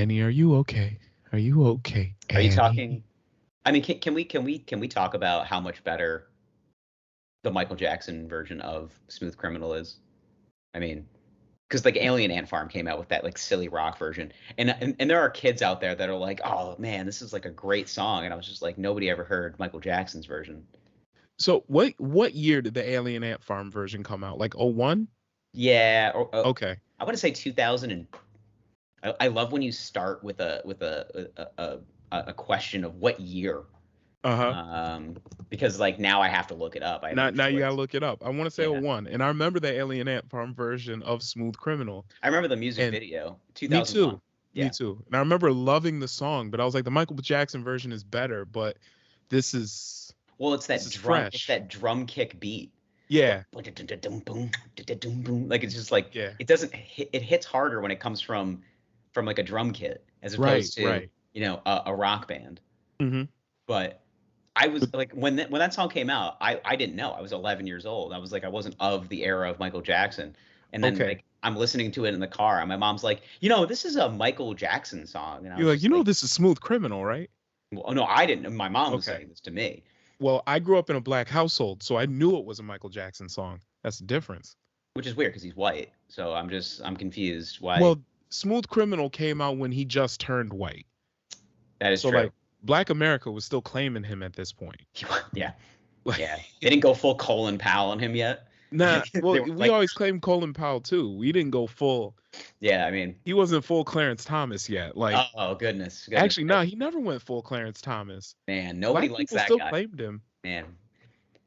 Annie, are you okay? Are you okay, Are you Annie? talking? I mean, can we talk about how much better the Michael Jackson version of Smooth Criminal is? I mean, because like Alien Ant Farm came out with that like silly rock version, and there are kids out there that are like, oh man, this is like a great song, and I was just like, nobody ever heard Michael Jackson's version. So what year did the Alien Ant Farm version come out? Like '01? Yeah, Okay. I want to say 2000 and I love when you start with a question of what year, Uh-huh. um, because like now I have to look it up. I have no Now you gotta choice. look it up. I want to say Yeah, '01, and I remember the Alien Ant Farm version of Smooth Criminal. I remember the music And video, me 2001. too. Me Yeah. too. And I remember loving the song, but I was like, the Michael Jackson version is better, but this is Well, this is fresh. that drum kick beat. Yeah. Like it's just like Yeah. it doesn't hit, it hits harder when it comes from like a drum kit as Right, opposed to, right. a rock band. Hmm. But I was like when that song came out, I didn't know. I was 11 years old. I was like I wasn't of the era of Michael Jackson. And then Okay. like I'm listening to it in the car and my mom's like, this is a Michael Jackson song." And I You're was like, just like, this is Smooth Criminal, right? "Well, oh, no, I didn't." My mom was Okay. saying this to me, Well, I grew up in a black household, so I knew it was a Michael Jackson song. That's the difference. which is weird because he's white. So I'm confused why. Well, Smooth Criminal came out when he just turned white. That is So true. like Black America was still claiming him at this point. Yeah. Like Yeah. They didn't go full Colin Powell on him yet. nah, well, They were we like, always claimed Colin Powell too. We didn't go full. yeah, I mean, He wasn't full Clarence Thomas yet. Like oh goodness actually, no, he never went full Clarence Thomas. man, nobody Black likes people that still guy. claimed him. Man,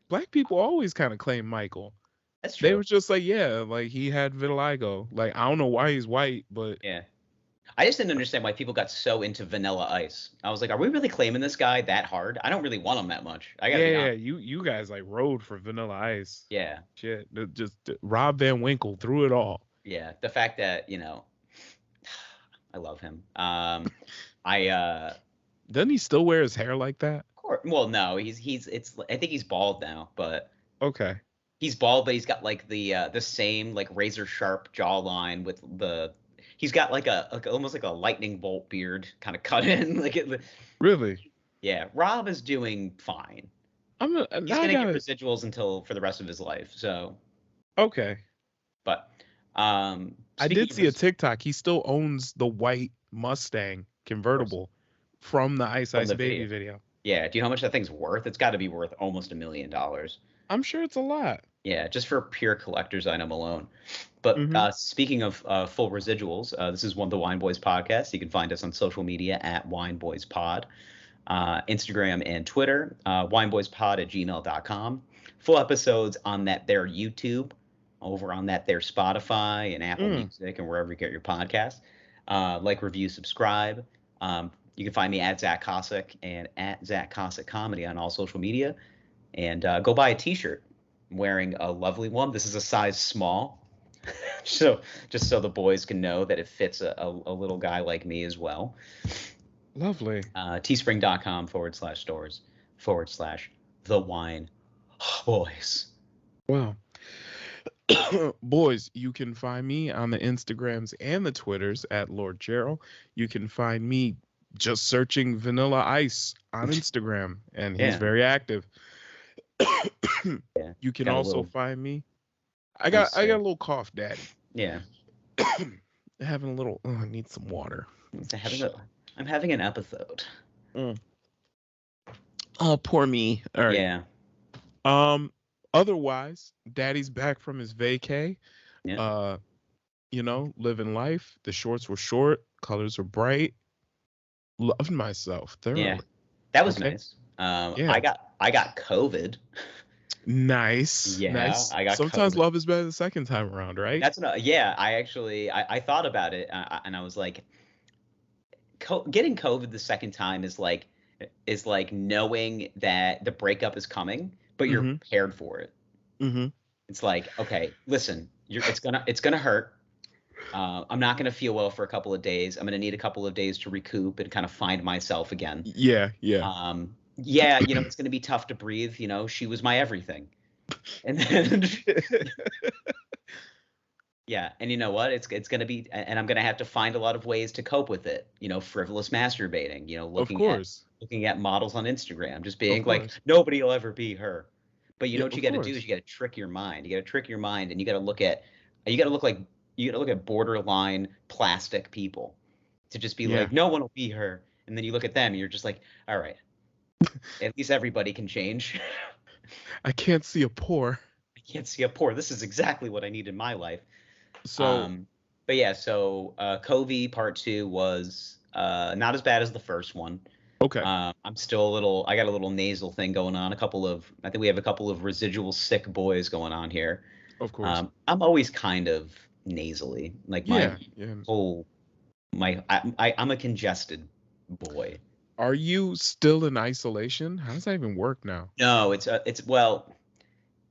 Black people always kind of claimed Michael. that's They true. were just like, yeah, like he had vitiligo. Like I don't know why he's white, but Yeah. I just didn't understand why people got so into Vanilla Ice. I was like, are we really claiming this guy that hard? I don't really want him that much. I gotta be yeah, honest. you guys like rode for Vanilla Ice. Yeah. Shit, just Rob Van Winkle through it all. Yeah. The fact that, I love him. I Doesn't he still wear his hair like that? well, no, it's I think he's bald now, but Okay. he's bald, but he's got like the same like razor sharp jawline with he's got like almost like a lightning bolt beard kind of cut in like it. Really? Yeah, Rob is doing fine. He's now I gonna get gotta. residuals until for the rest of his life. So, Okay. but I did speaking of see a TikTok. He still owns the white Mustang convertible from the Ice from Ice the Baby video, video. yeah. Do you know how much that thing's worth? It's got to be worth almost $1 million. I'm sure it's a lot. Yeah, just for pure collector's item alone. But Mm-hmm. speaking of full residuals, this is one of the Wine Boys podcast. You can find us on social media at Wine Boys Pod, Instagram and Twitter, wineboyspod@gmail.com. Full episodes on that there YouTube, over on that there Spotify and Apple Music and wherever you get your podcasts. Like, review, subscribe. You can find me at Zach Cossack and at Zach Cossack Comedy on all social media. And go buy a T-shirt. I'm wearing a lovely one. This is a size small. So just so the boys can know that it fits a little guy like me as well. Lovely. Teespring.com/stores/the wine boys. Wow. Boys, you can find me on the Instagrams and the Twitters at Lord Gerald. You can find me just searching Vanilla Ice on Instagram, and he's very active. Yeah. You can Got a also little- find me. I got a little cough, Daddy. Yeah. Having a little. I need some water. I'm having an episode. Oh, poor me. All right. Yeah. Otherwise, Daddy's back from his vacay. Yeah. Living life. The shorts were short, colors were bright. Loved myself thoroughly. Yeah. That was Okay. nice. Yeah. I got COVID. Nice. Yeah, Nice. I got Sometimes COVID. love is better the second time around, right? Yeah, I actually I thought about it, and I was like, getting COVID the second time is like knowing that the breakup is coming, but you're prepared for it. Mm-hmm. It's like, okay, listen, it's gonna hurt. I'm not gonna feel well for a couple of days. I'm gonna need a couple of days to recoup and kind of find myself again. Yeah. Yeah, it's gonna be tough to breathe. She was my everything. And then Yeah, and you know what? It's gonna be, and I'm gonna have to find a lot of ways to cope with it. Frivolous masturbating. Of course. Looking at models on Instagram, just Of being like, course. nobody will ever be her. But you Yeah, know what you of got to do is course. you got to trick your mind. You got to trick your mind, and you got to look like you got to look at borderline plastic people to just be Yeah. like, no one will be her. And then you look at them, and you're just like, all right, at least everybody can change. I can't see a pore. I can't see a pore. This is exactly what I need in my life. So, Um, but yeah, so Covey Part Two was not as bad as the first one. okay. I'm still a little. I got a little nasal thing going on. I think we have a couple of residual sick boys going on here. Of course. I'm always kind of nasally. Like my Yeah. Yeah. whole I'm a congested boy. Are you still in isolation? How does that even work now? No, it's well,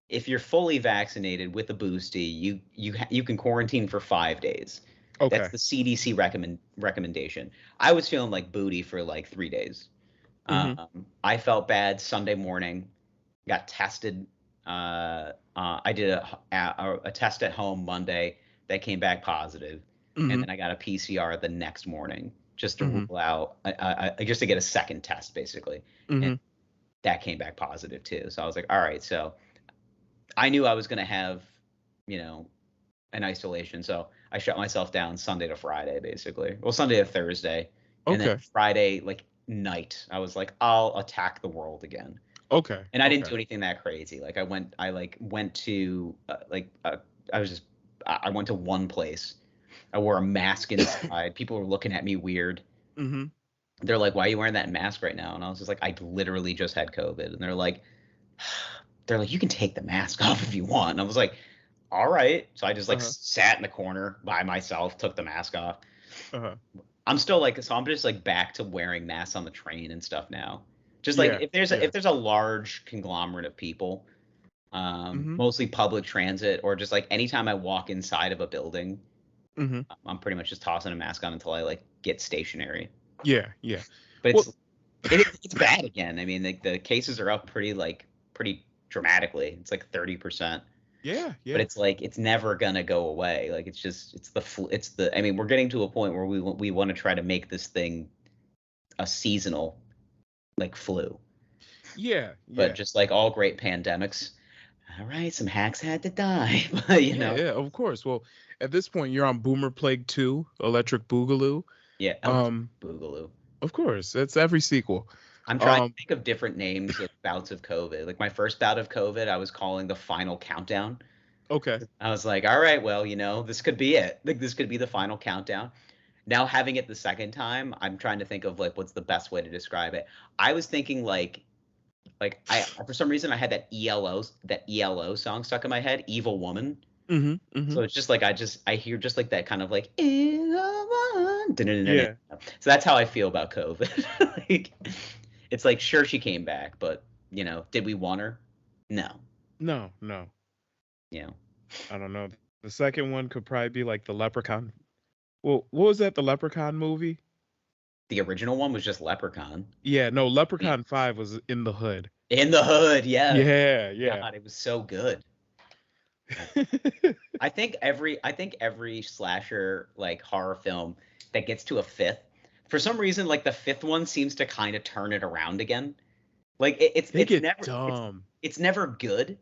if you're fully vaccinated with a boosty, you can quarantine for 5 days. That's Okay. the CDC recommendation. I was feeling like booty for like 3 days. Mm-hmm. I felt bad Sunday morning. Got tested. I did a test at home Monday that came back positive, and Mm-hmm. then I got a PCR the next morning just to Mm-hmm. rule out, just to get a second test basically, and Mm-hmm. that came back positive too. So I was like, all right, so I knew I was gonna have, you know, an isolation. So I shut myself down Sunday to Friday, basically. Well, Sunday to Thursday, and then Okay. Friday like night, I was like, I'll attack the world again. Okay. And I didn't Okay. do anything that crazy. Like I went to I was just I went to one place. I wore a mask inside. People were looking at me weird. Mm-hmm. They're like, "Why are you wearing that mask right now?" And I was just like, "I literally just had COVID." And they're like, "You can take the mask off if you want." And I was like, "All right." So I just like Uh-huh. sat in the corner by myself, took the mask off. Uh-huh. I'm just like back to wearing masks on the train and stuff now. Just like Yeah. Yeah. if there's a large conglomerate of people, Mm-hmm. mostly public transit, or just like anytime I walk inside of a building, Mm-hmm. I'm pretty much just tossing a mask on until I like get stationary. Yeah. Yeah. But Well, it's bad again. I mean, like the cases are up pretty dramatically. It's like 30%. yeah. But Yeah. it's like it's never gonna go away. Like it's the I mean, we're getting to a point where we want to try to make this thing a seasonal like flu. Yeah. But Yeah. just like all great pandemics, all right, some hacks had to die. But Yeah. Yeah. Of course. Well, at this point, you're on Boomer Plague 2, Electric Boogaloo. yeah, Electric Um, Boogaloo. of course, that's every sequel. I'm trying to Um, think of different names of bouts of COVID. Like my first bout of COVID, I was calling the final countdown. okay. I was like, all right, well, this could be it. Like this could be the final countdown. Now having it the second time, I'm trying to think of like what's the best way to describe it. I was thinking like I for some reason I had that ELO song stuck in my head, Evil Woman. Mm-hmm. Mm-hmm. So it's just like I hear just like that kind of like Evil Woman. Yeah. So that's how I feel about COVID. Like it's like sure she came back, but did we want her? No. No, no. You know, I don't know. The second one could probably be like the Leprechaun. Well, what was that? The Leprechaun movie? the original one was just Leprechaun. Yeah, no, I Leprechaun 5 was in the hood. In the Hood, yeah. Yeah, yeah. God, it was so good. I think every slasher like horror film that gets to a fifth, for some reason, like the fifth one seems to kind of turn it around again. Like They get dumb. it's never good,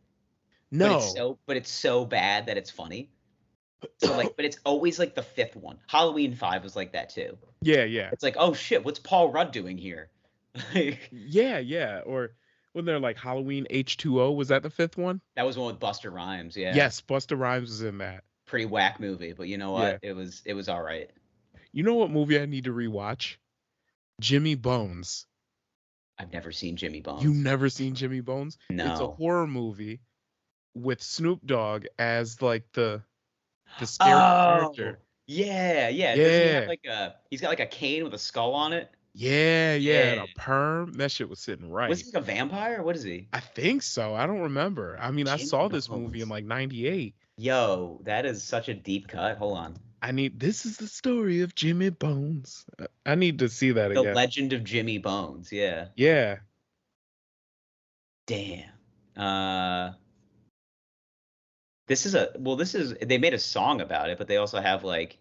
No. but it's so bad that it's funny. So like, but it's always like the fifth one. Halloween 5 was like that too. Yeah, yeah. It's like, oh shit, what's Paul Rudd doing here? Like, Yeah, yeah. Or when they're like Halloween H2O, was that the fifth one? that was one with Buster Rhymes, yeah. Yes, Busta Rhymes was in that. Pretty whack movie, but you know Yeah. what? It was all right. You know what movie I need to rewatch? Jimmy Bones. I've never seen Jimmy You Bones. never seen Jimmy Bones? It's a No. horror movie with Snoop Dogg as like the scary Oh, character. yeah, yeah. Doesn't he have Yeah. like he's got like a cane with a skull on it? Yeah, yeah, and Yeah. a perm. That shit was sitting Was right. he like a vampire? What is he? I think so. I don't remember. I mean, I Jimmy saw this movie in Bones. like 98. Yo, that is such a deep cut. Hold on. This is the story of Jimmy Bones. I need to see that The again. Legend of Jimmy Bones. Yeah. Yeah. Damn. Uh, This is they made a song about it, but they also have like,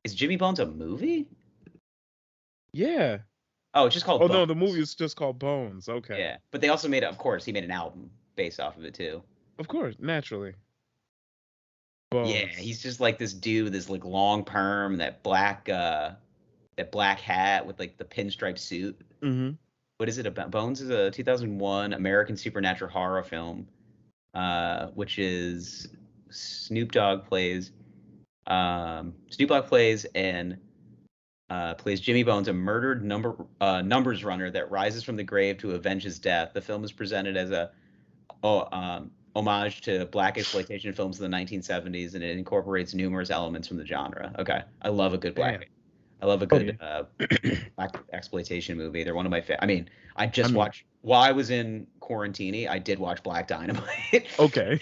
is Jimmy Bones a movie? Yeah. Oh, it's just called Oh Bones. no, the movie is just called Bones. Okay. Yeah, but they also made, of course, he made an album based off of it too. Of course, naturally. Yeah, Bones. he's just like this dude, this like long perm, that black hat with like the pinstripe suit. Mm-hmm. What is it about? Bones is a 2001 American supernatural horror film, which is Snoop Dogg plays. Snoop Dogg plays and plays Jimmy Bones, a murdered numbers runner that rises from the grave to avenge his death. The film is presented as a homage to black exploitation films of the 1970s, and it incorporates numerous elements from the genre. Okay, I love a good Damn. I love a Oh, good black exploitation movie. They're one of my favorite. I mean, I just I mean- watched while I was in quarantine. I did watch Black Dynamite. Okay.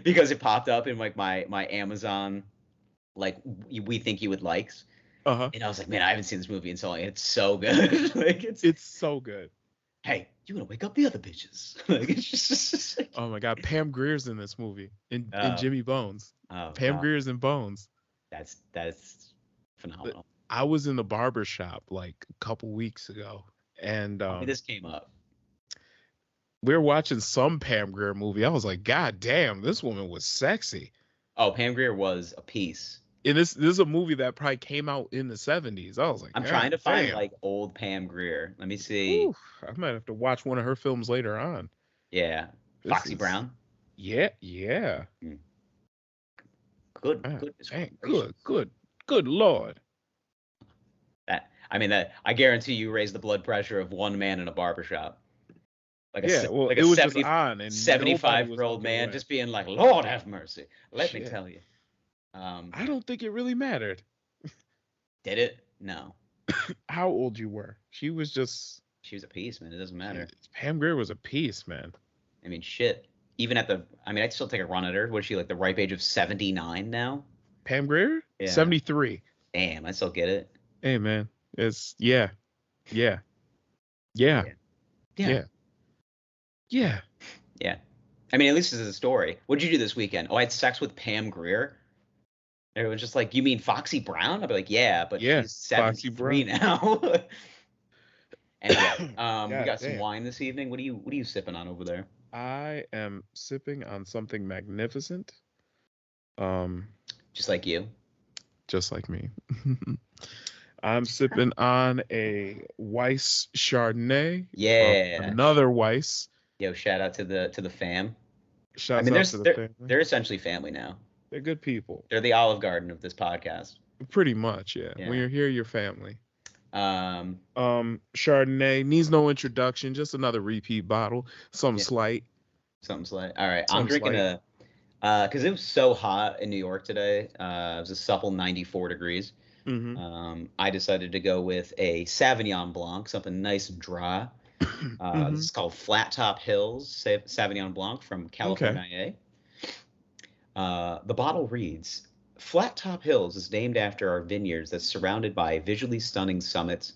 because it popped up in like my Amazon, like we think you would likes. Uh-huh. And I was like, man, I haven't seen this movie in so long. It's so good. Like It's so good. hey, you gonna wake up the other bitches? Like it's just like, Oh my God, Pam Grier's in this movie in Oh. Jimmy Bones. oh, Pam God, Grier's in Bones. that's phenomenal. I was in the barber shop like a couple weeks ago, and Tell me this came up. we were watching some Pam Grier movie. I was like, God damn, this woman was sexy. Oh, Pam Grier was a piece. And this is a movie that probably came out in the 70s. I was like, I'm God trying to find damn. like old Pam Grier. Let me see. Oof, I might have to watch one of her films later on. Yeah, This Foxy is- Brown. Yeah. Good, Man, goodness dang, gracious. good Lord. That I guarantee you raised the blood pressure of one man in a barbershop. Like a, Yeah, se- well, like it a was 70, just on, and 75-year-old man just being like, Lord have mercy. Let me Shit. tell you. I don't think it really mattered Did it? No. how old you were. She was just She was a piece, man. It doesn't matter. Pam Grier was a piece, man. I mean, shit. Even I'd still take a run at her. Was she like the ripe age of 79 now? Pam Grier? Yeah. 73. Damn, I still get it. Hey, man. It's yeah. Yeah. Yeah. Yeah. Yeah. Yeah. I mean, at least this is a story. What'd you do this weekend? Oh, I had sex with Pam Grier. Everyone's just like, you mean Foxy Brown? I'd be like, yeah, but Yeah, she's Foxy 73 Brown. now. Anyway, we God got some damn. wine this evening. What are you sipping on over there? I am sipping on something magnificent. Just like you. Just like me. I'm sipping on a Weiss Chardonnay. Yeah. Another Weiss. Yo, shout out to the fam. Shouts I mean, out to the family. they're essentially family now. They're good people. They're the Olive Garden of this podcast. Pretty much, yeah. Yeah. When you're here, you're family. Something Chardonnay needs no introduction, just another repeat bottle. Something Yeah. slight. slight. All right, I'm Something drinking slight. because it was so hot in New York today. It was a supple 94 degrees. Mm-hmm. I decided to go with a Sauvignon Blanc, something nice and dry. This is called Flat Top Hills Sauvignon Blanc from California. The bottle reads, Flat Top Hills is named after our vineyards that's surrounded by visually stunning summits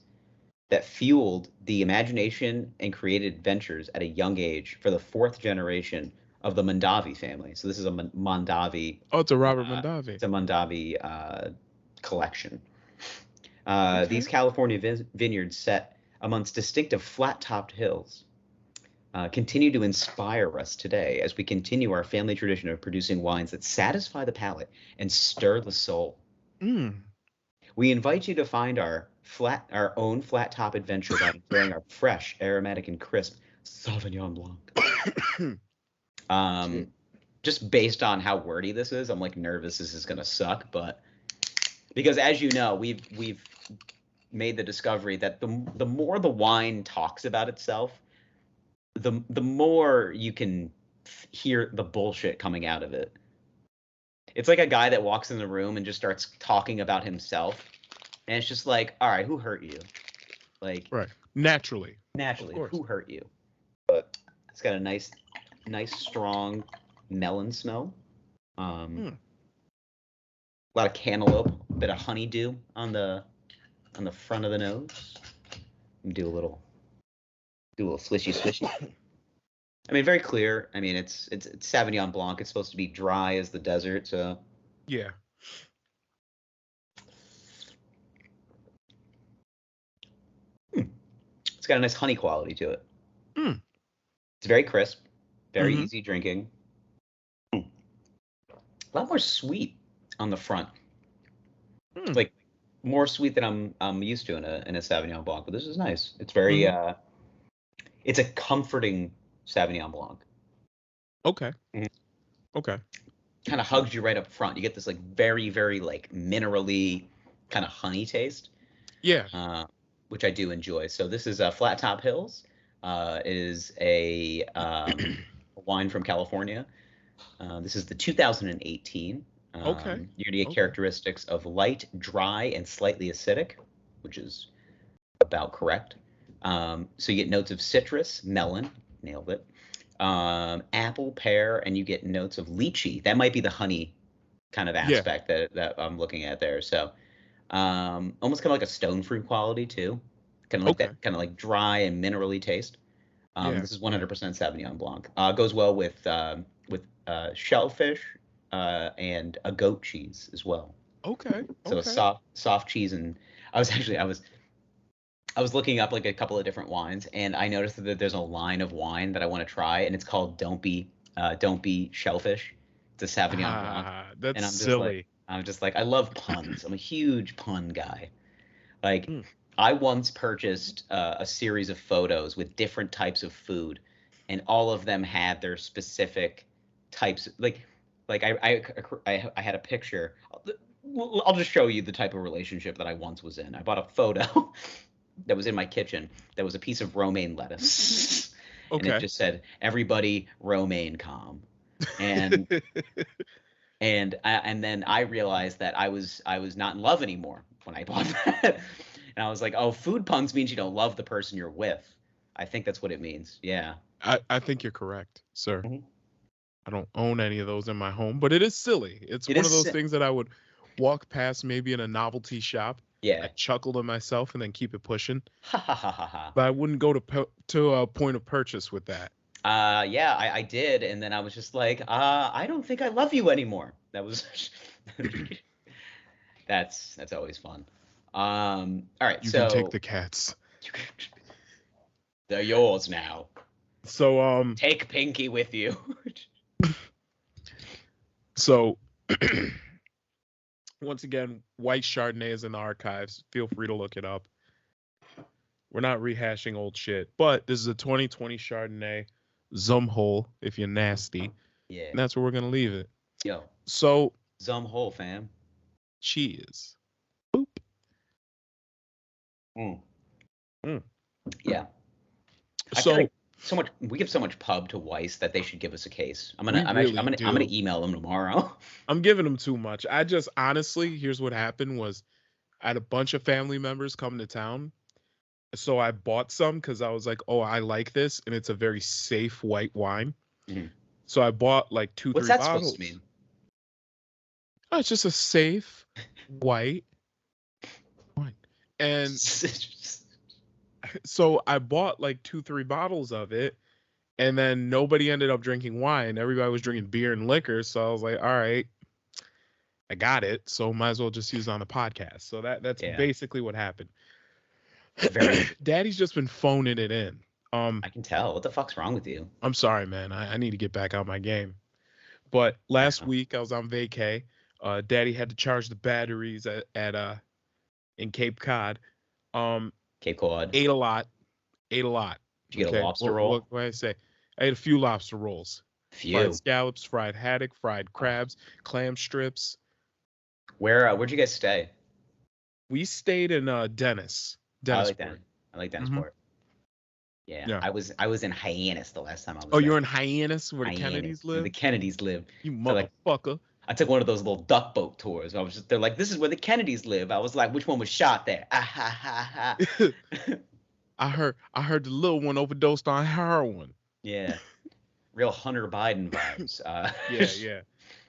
that fueled the imagination and created adventures at a young age for the fourth generation of the Mondavi family. So this is a Mondavi. Oh, it's a Robert Mondavi. It's a Mondavi collection. Okay. These California vineyards set amongst distinctive flat-topped hills continue to inspire us today as we continue our family tradition of producing wines that satisfy the palate and stir the soul. We invite you to find our own flat top adventure by enjoying our fresh, aromatic, and crisp Sauvignon Blanc. Just based on how wordy this is, I'm like nervous this is gonna suck, but because as you know, we've made the discovery that the more the wine talks about itself, the more you can hear the bullshit coming out of it. It's like a guy that walks in the room and just starts talking about himself, and it's just like, all right, who hurt you? Like, Right. Naturally, who hurt you? But it's got a nice strong melon smell. A lot of cantaloupe, a bit of honeydew on the front of the nose. Do a little swishy. I mean, very clear. I mean, it's Sauvignon Blanc. It's supposed to be dry as the desert, so. Yeah. It's got a nice honey quality to it. Mm. It's very crisp, very Mhm. easy drinking. A lot more sweet on the front. Mm. Like more sweet than I'm used to in a Sauvignon Blanc, but this is nice. It's very it's a comforting Sauvignon Blanc. Okay. Mhm. Okay. Kind of hugs you right up front. You get this like very, very like minerally kind of honey taste, Yeah. which I do enjoy. So this is Flat Top Hills. It is a wine from California. This is the 2018. Okay. You're gonna get Okay. characteristics of light, dry, and slightly acidic, which is about correct. So you get notes of citrus, melon, nailed it, apple, pear, and you get notes of lychee. That might be the honey kind of Yeah. aspect that I'm looking at there. So almost kind of like a stone fruit quality too, kind of like Okay. that kind of like dry and minerally taste. Yeah. This is 100% Sauvignon Blanc. Goes well with shellfish and a goat cheese as well. Okay. So a Okay. soft cheese, and I was looking up like a couple of different wines, and I noticed that there's a line of wine that I want to try, and it's called Don't Be Shellfish. It's a Sauvignon Blanc, That's and silly. I'm just like I love puns. I'm a huge pun guy. Like Mm. I once purchased a series of photos with different types of food, and all of them had their specific types. Like I had a picture. I'll just show you the type of relationship that I once was in. I bought a photo that was in my kitchen that was a piece of romaine lettuce, and it Okay. just said "Everybody romaine calm," and and then I realized that I was not in love anymore when I bought that, and I was like, oh, food puns means you don't love the person you're with. I think that's what it means. Yeah. I think you're correct, sir. Mhm. I don't own any of those in my home, but it is silly. It's It one of is. those things that I would walk past maybe in a novelty shop. I Yeah. chuckle to myself and then keep it pushing. Ha ha ha ha ha. But I wouldn't go to a point of purchase with that. Yeah, I did, and then I was just like, I don't think I love you anymore. That was that's always fun. All right, You can take so the cats. they're yours now. So Take Pinky with you. so once again, white Chardonnay is in the archives. Feel free to look it up. We're not rehashing old shit, but this is a 2020 Chardonnay, Zumhole, if you're nasty, Yeah. and that's where we're gonna leave it. Yo, So Zum hole, fam. cheers. Boop. Mm. Mm. Yeah. I feel So like we give so much pub to Weiss that they should give us a case. we really I'm gonna do. email them tomorrow. I'm giving them too much. I just honestly, here's what happened was I had a bunch of family members come to town. So I bought some because I was like, oh, I like this, and it's a very safe white wine. Mhm. So I bought like two, What's three that supposed to bottles. mean? Oh, it's just a safe white wine. And so I bought like two, three bottles of it, and then nobody ended up drinking wine. Everybody was drinking beer and liquor. So I was like, all right, I got it. So might as well just use it on the podcast. So that's Yeah. basically what happened. Very. Daddy's just been phoning it in. I can tell. What the fuck's wrong with you? I'm sorry, man. I need to get back on my game. But last Wow. week I was on vacay. Daddy had to charge the batteries at in Cape Cod. Um, Cape Cod. ate a lot. Ate a lot. Did you get a Okay. lobster What roll? can I say? I ate a few lobster rolls. Fried Few. scallops, fried haddock, fried Oh. crabs, clam strips. Where'd you guys stay? We stayed in Dennis. I like that. Dennisport. I like Hmm. Dennisport. Yeah. Yeah. I was in Hyannis the last time I was Oh, there. you're in Hyannis where the Hyannis, Kennedys where the live? Kennedys live. You So like motherfucker. I took one of those little duck boat tours. They're like, this is where the Kennedys live. I was like, which one was shot there? Ah ha ha ha. I heard the little one overdosed on heroin. Yeah. Real Hunter Biden vibes. Yeah.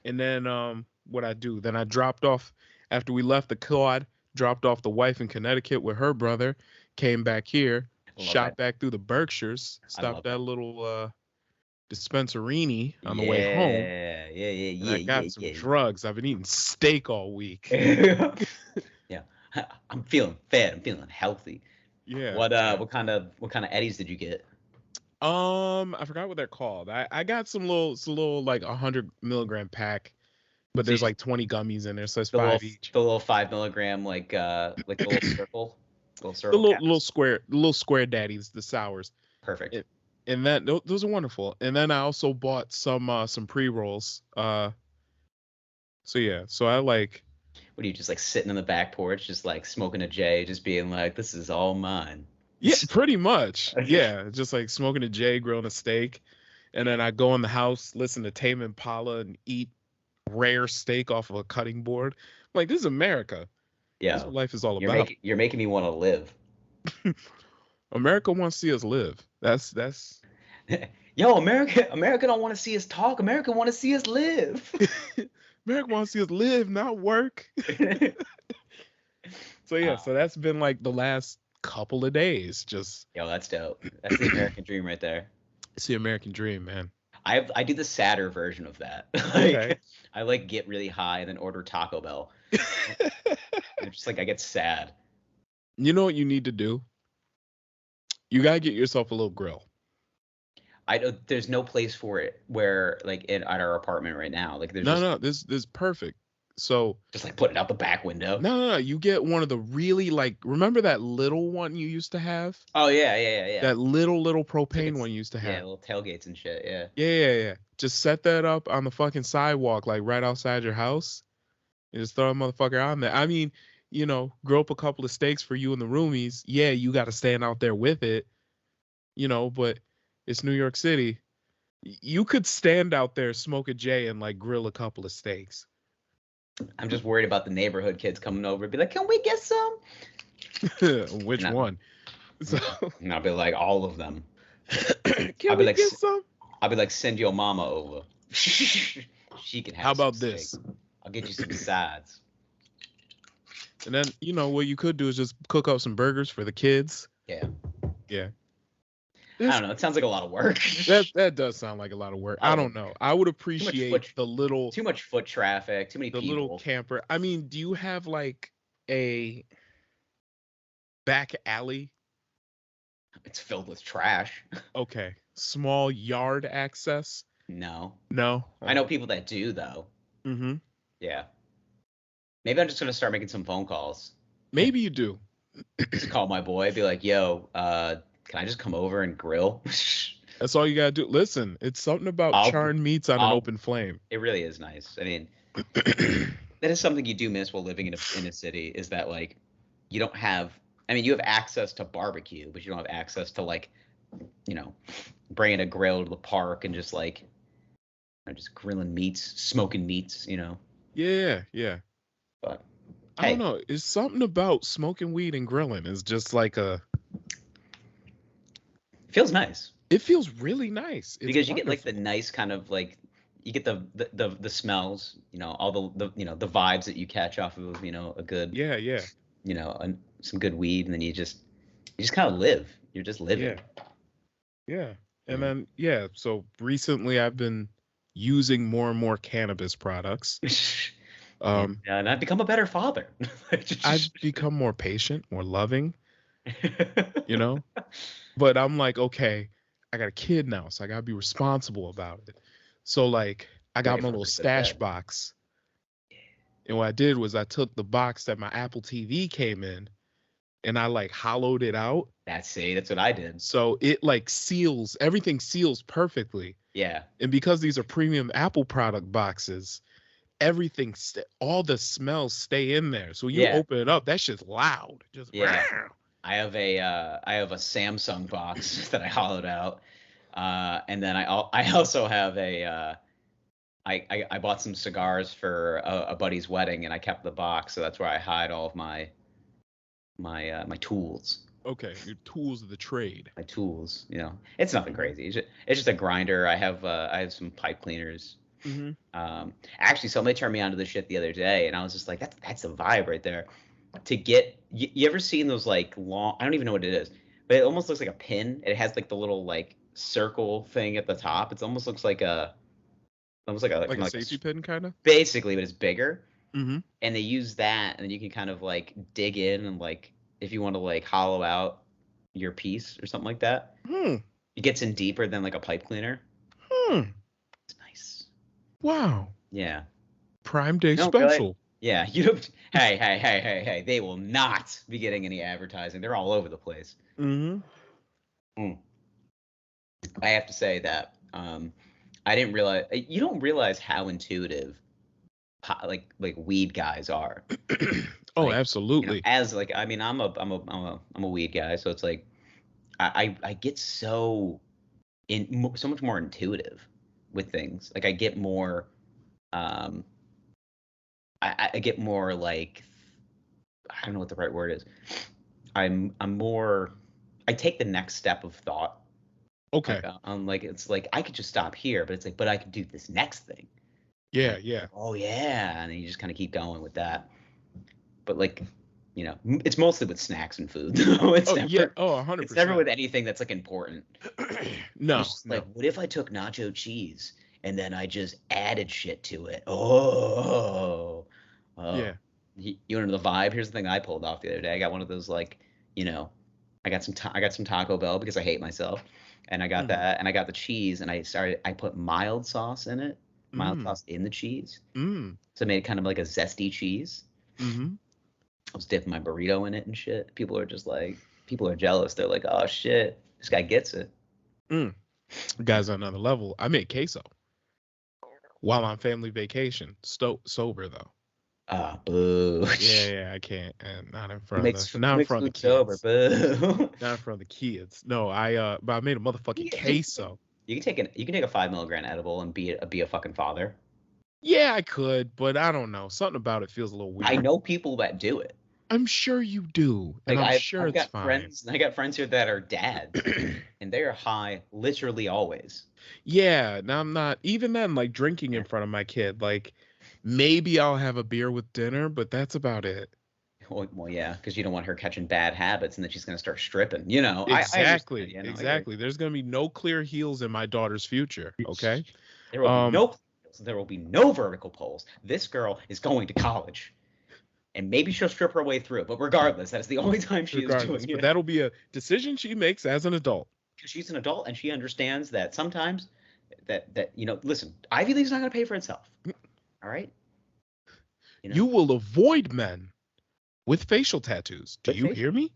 And then what I do? Then I dropped off after we left the quad, dropped off the wife in Connecticut with her brother, came back here, I love shot that. back through the Berkshires, I love stopped at that. a little dispensarini on the way home, Yeah, and I got some yeah. drugs. I've been eating steak all week. Yeah, I'm feeling fat. I'm feeling healthy. Yeah. What kind of eddies did you get? I forgot what they're called. I got some little like 100 milligram pack, but So you there's just like 20 gummies in there, so it's the little 5 each. 5 milligram like the little The circle caps. little square daddies, the sours. Perfect. It, and that those are wonderful. And then I also bought some pre-rolls. So yeah, so I like. What are you just like sitting in the back porch, just like smoking a J, just being like, this is all mine. Yeah, pretty much. Yeah, just like smoking a J, grilling a steak, and then I go in the house, listen to Tame Impala, and eat rare steak off of a cutting board. I'm like, this is America. This is Yeah, what life is all about. you're making me want to live. America wants to see us live. That's Yo, America don't want to see us talk. America want to see us live. America wants to see us live, not work. So yeah, so that's been like the last couple of days. Just Yo, that's dope. That's the American dream right there. it's the American dream, man. I do the sadder version of that. Okay. I like get really high and then order Taco Bell. And just like I get sad. You know what you need to do? You gotta get yourself a little grill. There's no place for it where like at our apartment right now. Like there's No, this is perfect. So just like put it out the back window. no. You get one of the really like. Remember that little one you used to have? Oh yeah. That little propane one you used to have. Yeah, little tailgates and shit. Yeah. Yeah. Just set that up on the fucking sidewalk, like right outside your house, and just throw a motherfucker on there. I mean, grill up a couple of steaks for you and the roomies. Yeah, you got to stand out there with it, but it's New York City. You could stand out there, smoke a J, and like grill a couple of steaks. I'm just worried about the neighborhood kids coming over and be like, "Can we get some?" Which one? So, and I'll be like, all of them. Can we get some? I'll be like, send your mama over. She can have. How about some this? steak. I'll get you some sides. And then what you could do is just cook up some burgers for the kids. Yeah. I don't know. It sounds like a lot of work. that does sound like a lot of work. I don't know. I would appreciate too much foot traffic, too many people. The little camper. I mean, do you have like a back alley? It's filled with trash. Okay. Small yard access? No. I know people that do though. Mm-hmm. Yeah. Maybe I'm just gonna start making some phone calls. Maybe you do. Just call my boy, be like, "Yo, can I just come over and grill?" That's all you gotta do. Listen, it's something about charred meats on an open flame. It really is nice. I mean, that is something you do miss while living in a city. Is that like you don't have? I mean, you have access to barbecue, but you don't have access to like, bringing a grill to the park and just like, just grilling meats, smoking meats. Yeah. But I don't know. It's something about smoking weed and grilling is just like feels nice. It feels really nice. It's because wonderful. You get like the nice kind of like you get the smells, all the the vibes that you catch off of a good some good weed, and then you just kind of live. You're just living. Yeah. And then so recently I've been using more and more cannabis products. And I've become a better father. I've become more patient, more loving. But I'm like, okay, I got a kid now, so I gotta be responsible about it. So like I got my little stash box. And what I did was I took the box that my Apple TV came in and I like hollowed it out. That's what I did. So it like everything seals perfectly. Yeah. And because these are premium Apple product boxes, everything, all the smells stay in there. So you open it up, that shit's loud. Just I have a Samsung box that I hollowed out, and then I also have I bought some cigars for a buddy's wedding, and I kept the box, so that's where I hide all of my tools. Okay, your tools of the trade. My tools, it's nothing crazy. It's just a grinder. I have some pipe cleaners. Mm-hmm. Actually, somebody turned me onto this shit the other day, and I was just like, that's the vibe right there. To get you ever seen those like long? I don't even know what it is, but it almost looks like a pin. It has like the little like circle thing at the top. It almost looks like a kind Like of a like safety pin, kind of. basically, but it's bigger. Mm-hmm. And they use that, and then you can kind of like dig in and like if you want to like hollow out your piece or something like that. Hmm. It gets in deeper than like a pipe cleaner. Hmm. It's nice. Wow. Yeah. Prime Day No, really? special. Yeah. You don't. Hey. They will not be getting any advertising. They're all over the place. Mm-hmm. Mm. I have to say that I didn't realize you don't realize how intuitive like weed guys are. Oh, Like absolutely. as like I mean I'm a weed guy, so it's like I get so much more intuitive with things. Like I get more um I get more like I don't know what the right word is. I'm more I take the next step of thought. Okay. Like I'm like it's like I could just stop here, but it's like but I could do this next thing. Yeah, Like yeah. oh yeah, and then you just kind of keep going with that. But like it's mostly with snacks and food. Though. Oh, yeah. Oh, It's never 100%. with anything that's like important. No, It's just like, no. what if I took nacho cheese and then I just added shit to it? Oh, Yeah. you want to know the vibe? Here's the thing I pulled off the other day. I got one of those like, I got I got some Taco Bell because I hate myself, and I got Mm-hmm. that, and I got the cheese, and I put mild sauce in it, mild Mm. sauce in the cheese, Mm. so I made it kind of like a zesty cheese. Mm-hmm. I was dipping my burrito in it and shit. People are jealous. They're like, oh shit, this guy gets it. Mm. Guys on another level. I made queso while on family vacation. Sober though. Ah, boo. Yeah, yeah, I can't. And Who not in makes front of food the sober? kids. Boo. Not in front of the kids. No, but I made a motherfucking queso. You can take a 5 milligram edible and be a fucking father. Yeah, I could, but I don't know. Something about it feels a little I weird. know people that do it. I'm sure you do, and Like I'm sure I've it's got fine. friends here that are dads, and they are high literally always. Yeah, now I'm not even then like drinking in Yeah. front of my kid. Like maybe I'll have a beer with dinner, but that's about it. Well, yeah, because you don't want her catching bad habits, and then she's gonna start stripping. I understand. Exactly. I get it. Exactly. There's gonna be no clear heels in my daughter's future. Okay. There will be Um, no there will be no vertical poles. This girl is going to college, and maybe she'll strip her way through. But regardless, that is the only time she is regardless, doing but it. that'll be a decision she makes as an adult. She's an adult, and she understands that sometimes listen, Ivy League's not going to pay for itself. All right, You will avoid men with facial tattoos. Do with you facial. hear me?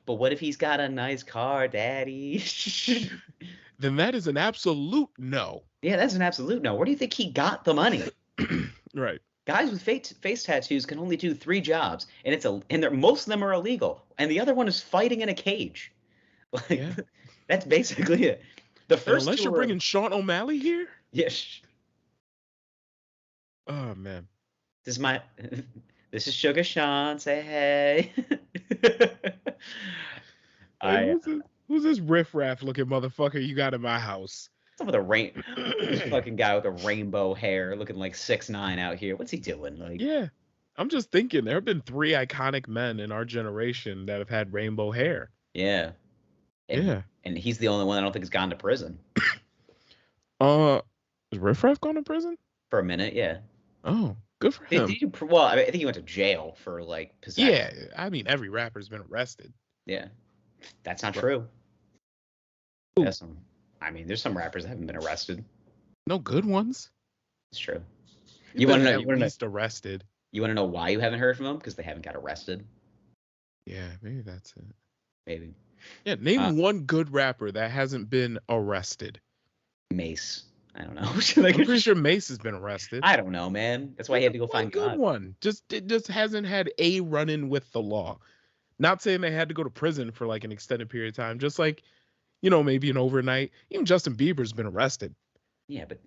But what if he's got a nice car, Daddy? Then that is an absolute no. Yeah, that's an absolute no. Where do you think he got the money? Right. Guys with face tattoos can only do 3 jobs, and most of them are illegal, and the other one is fighting in a cage. Like Yeah. that's basically it. The And first unless two you're are bringing Sean O'Malley here. yes. Oh man. This is my this is Sugar Sean. Say hey. Like I who's this riffraff looking motherfucker you got in my house? some of the this fucking guy with the rainbow hair looking like 6'9" out here. What's he doing? Like Yeah. I'm just thinking there have been 3 iconic men in our generation that have had rainbow hair. yeah. And Yeah. and he's the only one I don't think has gone to prison Uh, is riffraff going to prison? for a minute. Yeah. Oh, good for him. Well, I think he went to jail for like possession. Yeah, I mean every rapper's been arrested. Yeah. That's not Right. true. Ooh. There's some rappers that haven't been arrested. No good ones. It's true. You want to know? At least arrested. You want to know why you haven't heard from them? Because they haven't got arrested. Yeah, maybe that's it. Maybe. Yeah, name one good rapper that hasn't been arrested. Mace. I don't know. I'm pretty sure Mace has been arrested. I don't know, man. That's why he had to go find good God. one. It just hasn't had a run-in with the law. Not saying they had to go to prison for like an extended period of time. Just like, maybe an overnight. Even Justin Bieber's been arrested. Yeah, but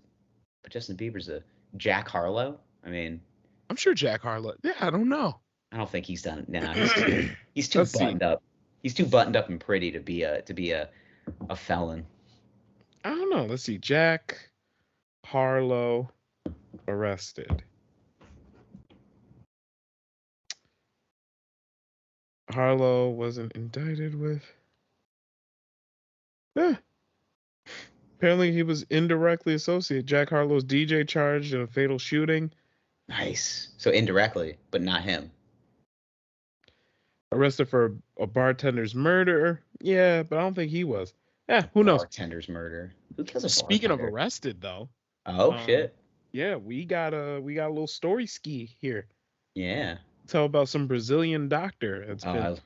Justin Bieber's a Jack Harlow. I mean, I'm sure Jack Harlow. Yeah, I don't know. I don't think he's done it. Nah, he's too buttoned up. He's too buttoned up and pretty to be a felon. I don't know. Let's see. Jack Harlow arrested. Harlow wasn't indicted with. Yeah. Apparently, he was indirectly associated. Jack Harlow's DJ charged in a fatal shooting. Nice. So indirectly, but not him. Arrested for a bartender's murder. Yeah, but I don't think he was. Yeah, who knows? Bartender's murder. Who kills a Speaking of bartender? arrested, though, Oh shit. yeah, we got a little story ski here. Yeah. Tell about some Brazilian doctor that's been Uh,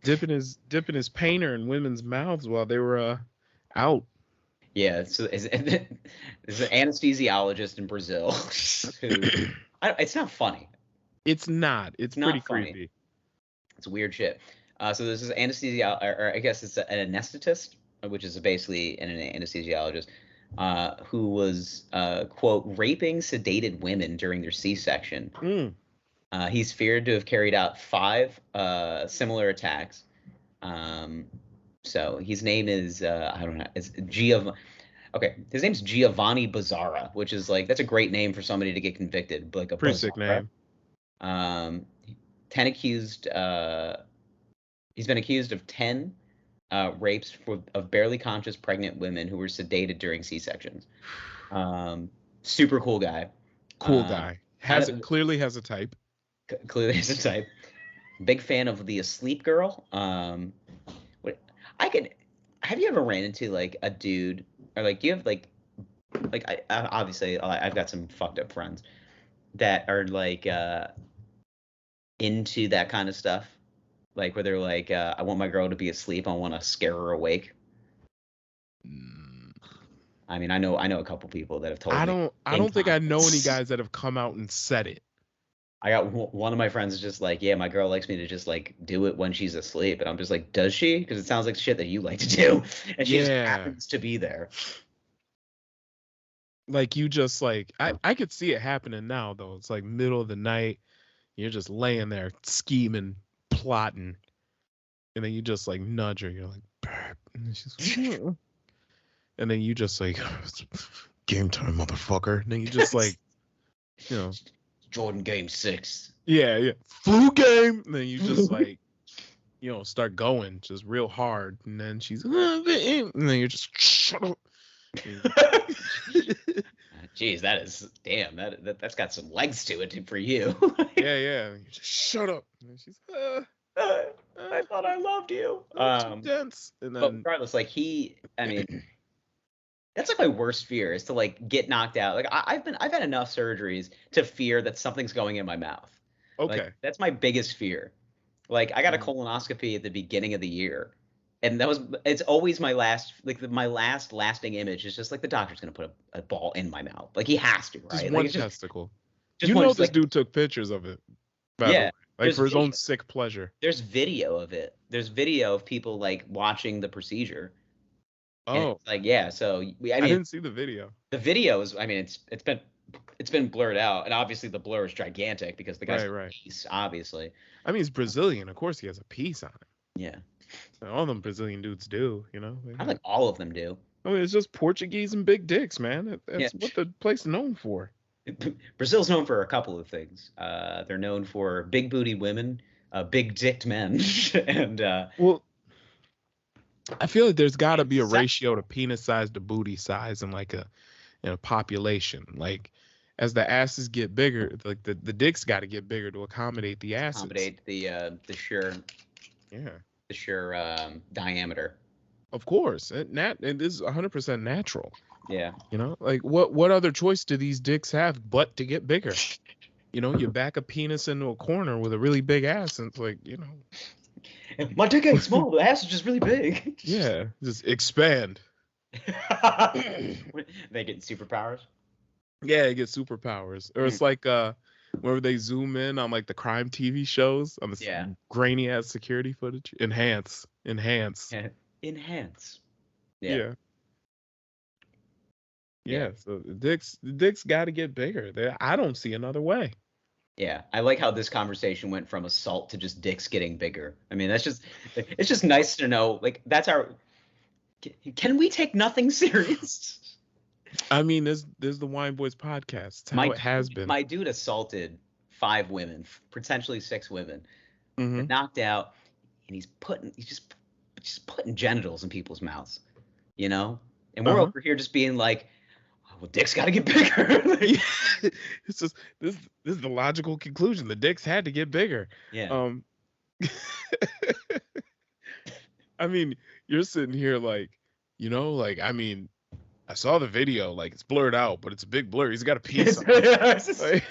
dipping his painter in women's mouths while they were out. yeah. So is an anesthesiologist in Brazil who it's not funny. It's not. It's pretty not funny. creepy. It's weird shit. So this is anesthesia, or I guess it's an anesthetist, which is basically an anesthesiologist, who was quote raping sedated women during their C-section. Mm. He's feared to have carried out 5 similar attacks. So his name is I don't know. It's Okay, his name's Giovanni Bazzara, which is like that's a great name for somebody to get convicted, like a Pretty sick name. 10 accused. He's been accused of 10 rapes of barely conscious pregnant women who were sedated during C-sections. Super cool guy. Cool guy. Clearly has a type. Clearly has a type. Big fan of the Asleep Girl. Have you ever ran into like a dude or like do you have like obviously I've got some fucked up friends that are like into that kind of stuff, like where they're like I want my girl to be asleep, I want to scare her awake. I mean, I know a couple people that have told me. I don't think I know any guys that have come out and said it. I got one of my friends is just like, yeah, my girl likes me to just like do it when she's asleep, and I'm just like, does she? Because it sounds like shit that you like to do, and she just happens to be there. Like you just like I could see it happening now though. It's like middle of the night, you're just laying there scheming, plotting, and then you just like nudge her. You're like, burp, and she's and then you just like, game time, motherfucker. And then you just like, you know. Jordan game 6. Yeah. Flu game. And then you just like, you know, start going just real hard. And then she's, and then you're just, shut up. Jeez, that is, damn, that's got some legs to it for you. Yeah. You just shut up. And then she's, I thought I loved you. Too dense. And then, but regardless, like I mean, that's like my worst fear is to like get knocked out. Like I've had enough surgeries to fear that something's going in my mouth. Okay. Like, that's my biggest fear. Like I got a colonoscopy at the beginning of the year, and it's always my last, like my lasting image is just like the doctor's gonna put a ball in my mouth. Like he has to, right? Just like, one testicle. You know this dude took pictures of it. Yeah. Like for his own sick pleasure. There's video of it. There's video of people like watching the procedure. Oh, like yeah. So I didn't see the video. The video is, I mean, it's been blurred out, and obviously the blur is gigantic because the guy's a piece, obviously. I mean, he's Brazilian, of course he has a piece on it. Yeah. All them Brazilian dudes do, you know. I think all of them do. I mean, it's just Portuguese and big dicks, man. That's what the place is known for. Brazil's known for a couple of things. They're known for big booty women, big dicked men, and well, I feel like there's got to be a ratio to penis size to booty size in like a population. Like as the asses get bigger, like the dicks got to get bigger to accommodate the asses. Accommodate the sheer diameter. Of course, it is 100% natural. Yeah. You know, like what other choice do these dicks have but to get bigger? You know, you back a penis into a corner with a really big ass, and it's like, you know. My dick ain't small. The ass is just really big. Yeah, just expand. They get superpowers. Yeah, they get superpowers. Or it's like whenever they zoom in on like the crime TV shows on the grainy ass security footage. Enhance. Yeah. Yeah. So the dicks got to get bigger. I don't see another way. Yeah, I like how this conversation went from assault to just dicks getting bigger. I mean, it's just nice to know. Like, that's can we take nothing serious? I mean, there's the Wine Boys podcast. That's how it has been. My dude assaulted 5 women, potentially 6 women, knocked out, and he's just putting genitals in people's mouths. you know? And we're over here just being like, oh, well, dick's got to get bigger. Like, Yeah. It's just this is the logical conclusion. The dicks had to get bigger. yeah. I mean, you're sitting here like, like, I mean, I saw the video, like it's blurred out, but it's a big blur. He's got a piece on it. Like,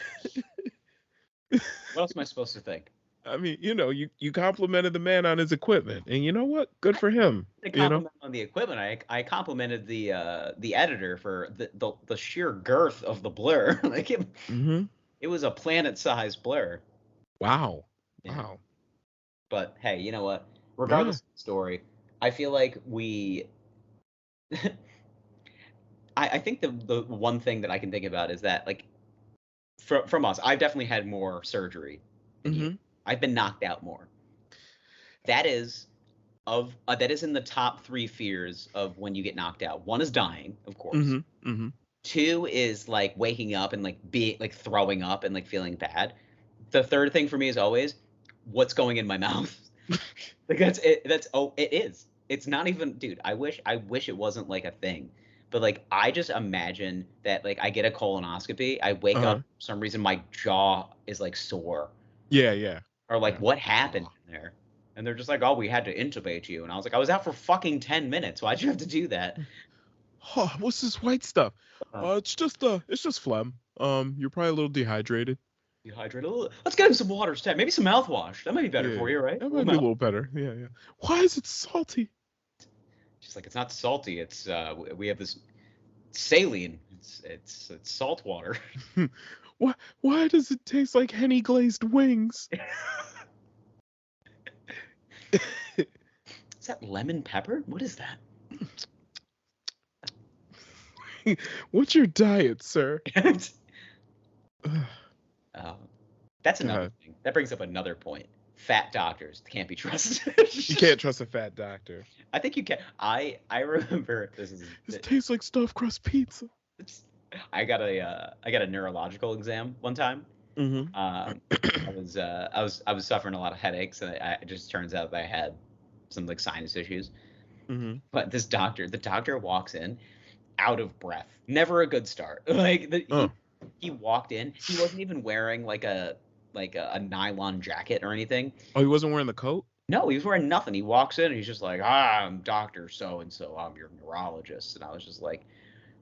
what else am I supposed to think? I mean, you complimented the man on his equipment, and you know what? Good for him. To compliment on the equipment, I complimented the editor for the sheer girth of the blur. Like it was a planet-sized blur. Wow. Yeah. Wow. But hey, you know what? Regardless of the story, I feel like we. I think the one thing that I can think about is that, like, from us, I've definitely had more surgery. I've been knocked out more. That is in the top 3 fears of when you get knocked out. One is dying, of course. 2 is like waking up and like throwing up and like feeling bad. The third thing for me is always what's going in my mouth. Like that's it. It is. It's not even, dude. I wish it wasn't like a thing. But like I just imagine that like I get a colonoscopy, I wake up, for some reason my jaw is like sore. Yeah. Or like what happened in there? And they're just like, oh, we had to intubate you. And I was like, I was out for fucking 10 minutes. Why'd you have to do that? Oh, what's this white stuff? It's just phlegm. You're probably a little dehydrated. Let's get him some water instead. Maybe some mouthwash. That might be better for you, right? That might be a little better. Yeah. Why is it salty? She's like, it's not salty. It's we have this saline. It's salt water. Why does it taste like Henny glazed wings? Is that lemon pepper? What is that? What's your diet, sir? That's another thing. That brings up another point. Fat doctors can't be trusted. You can't trust a fat doctor. I think you can. I remember this tastes like stuffed crust pizza. I got a neurological exam one time. I was suffering a lot of headaches, and it just turns out that I had some like sinus issues. But the doctor walks in out of breath. Never a good start. Like he walked in. He wasn't even wearing like a nylon jacket or anything. Oh, he wasn't wearing the coat? No, he was wearing nothing. He walks in and he's just like, I'm Dr. So-and-so. I'm your neurologist. And I was just like,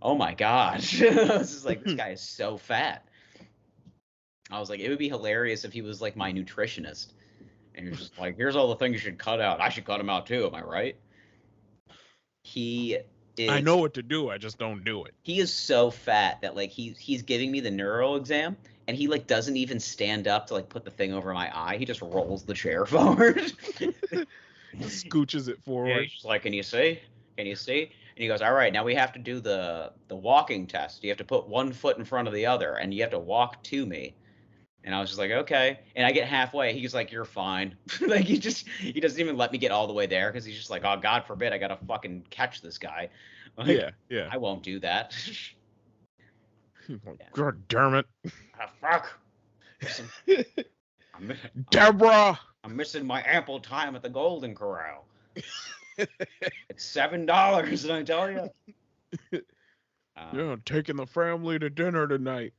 oh my gosh. I was just like, this guy is so fat. I was like, it would be hilarious if he was like my nutritionist. And he's just like, here's all the things you should cut out. I should cut them out too. Am I right? I know what to do. I just don't do it. He is so fat that like he's giving me the neuro exam. And he like doesn't even stand up to like put the thing over my eye. He just rolls the chair forward. Just scooches it forward. Yeah, he's just like, can you see? And he goes, all right, now we have to do the walking test. You have to put one foot in front of the other, and you have to walk to me. And I was just like, okay. And I get halfway. He's like, you're fine. Like he doesn't even let me get all the way there because he's just like, oh, God forbid I gotta fucking catch this guy. Like, yeah. I won't do that. God damn it. Fuck. Deborah. I'm missing my ample time at the Golden Corral. It's $7, and I tell you. Taking the family to dinner tonight.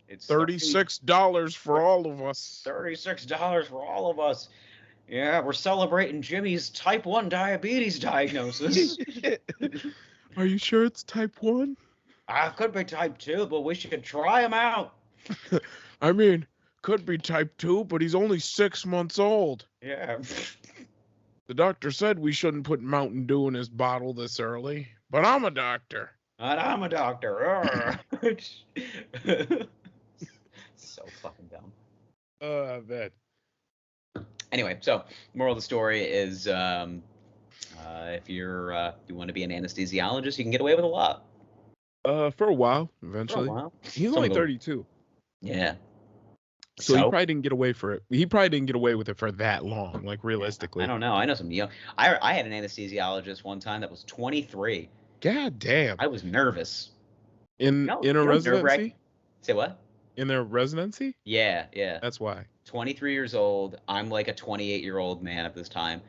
It's $36 for all of us. $36 for all of us. Yeah, we're celebrating Jimmy's type 1 diabetes diagnosis. Are you sure it's type 1? Could be type 2, but we should try him out. I mean, could be type 2, but he's only 6 months old. Yeah. The doctor said we shouldn't put Mountain Dew in his bottle this early, but I'm a doctor. So fucking dumb. I bet. Anyway, so moral of the story is if you want to be an anesthesiologist, you can get away with a lot. For a while, eventually. He's only 32. Yeah. So he probably didn't get away for it. He probably didn't get away with it for that long, like realistically. I don't know. I know some young. I had an anesthesiologist one time that was 23. God damn. I was nervous. In a residency? Say what? In their residency? Yeah. That's why. 23 years old. I'm like a 28-year-old man at this time.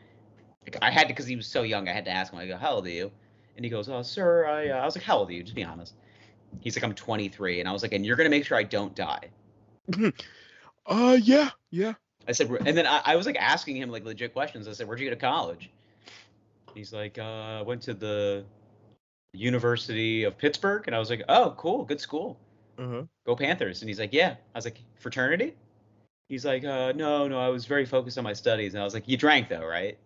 I had to, because he was so young, I had to ask him. I go, how old are you? And he goes, "Oh, sir, I was like, how old are you? Just be honest." He's like, "I'm 23," and I was like, "And you're gonna make sure I don't die." Yeah, yeah. I said, and then I was like asking him like legit questions. I said, "Where'd you go to college?" He's like, "I went to the University of Pittsburgh," and I was like, "Oh, cool, good school, Uh-huh. go Panthers." And he's like, "Yeah." I was like, "Fraternity?" He's like, "No, no, I was very focused on my studies." And I was like, "You drank though, right?"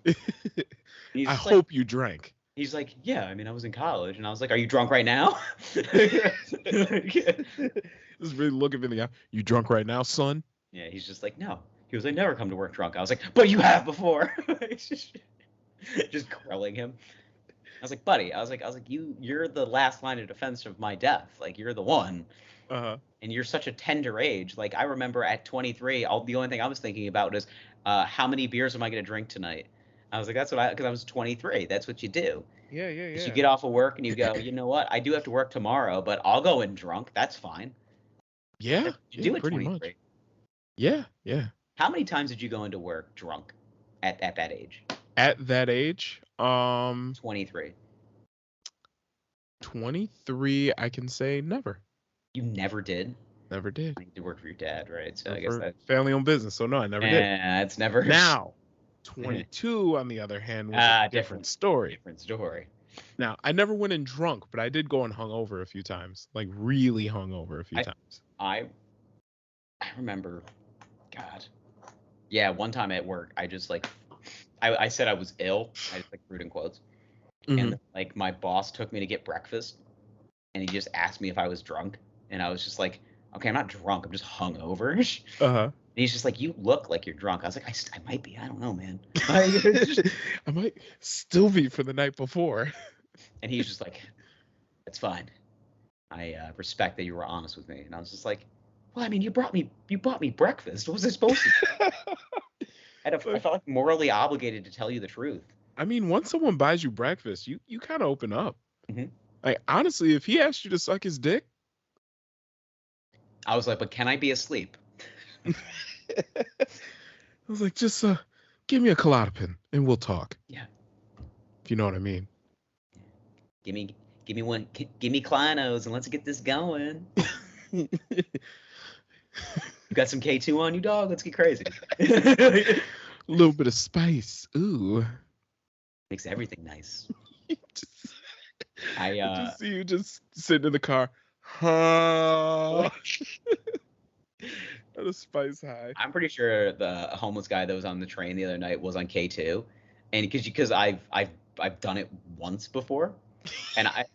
He's I just like, hope you drank. he's like, "Yeah, I mean, I was in college." And I was like, "Are you drunk right now?" Just really looking in the eye. You drunk right now, son? Yeah, he's just like, "No." He was like, "Never come to work drunk." I was like, "But you have before." Just grilling him. I was like, "Buddy," I was like, you're the last line of defense of my death. Like, you're the one. Uh-huh. And you're such a tender age. Like, I remember at 23, the only thing I was thinking about is how many beers am I going to drink tonight? I was like, because I was 23. That's what you do. Yeah, yeah, Is you yeah. get off of work and you go, you know what? I do have to work tomorrow, but I'll go in drunk. That's fine. Yeah, That's what you yeah, do at pretty much. 23. Yeah, yeah. How many times did you go into work drunk at that age? At that age, 23. 23, I can say never. You never did? Never did. You did work for your dad, right? So I guess For that. family-owned business, so no, I never did. It's never. Now, 22, on the other hand, was a different story. Different story. Now, I never went in drunk, but I did go and hungover a few times, like really hungover a few times. I remember, God, yeah, one time at work, I just like, I said I was ill. I just like rude in quotes, and like my boss took me to get breakfast, and he just asked me if I was drunk, and I was just like, okay, I'm not drunk, I'm just hungover. Uh-huh. And he's just like, you look like you're drunk. I was like, I might be. I don't know, man. I might still be for the night before. And he's just like, it's fine. I respect that you were honest with me. And I was just like, well, I mean, you bought me breakfast. What was I supposed to do? I felt like morally obligated to tell you the truth. I mean, once someone buys you breakfast, you kind of open up. Mm-hmm. Like, honestly, if he asked you to suck his dick, I was like, but can I be asleep? I was like, just give me a Klonopin and we'll talk. Yeah. If you know what I mean. Give me Klinos and let's get this going. You got some K2 on you, dog? Let's get crazy. A little bit of spice. Ooh. Makes everything nice. I just see you just sitting in the car. Huh. At a spice high. I'm pretty sure the homeless guy that was on the train the other night was on K2, and because I've done it once before, and I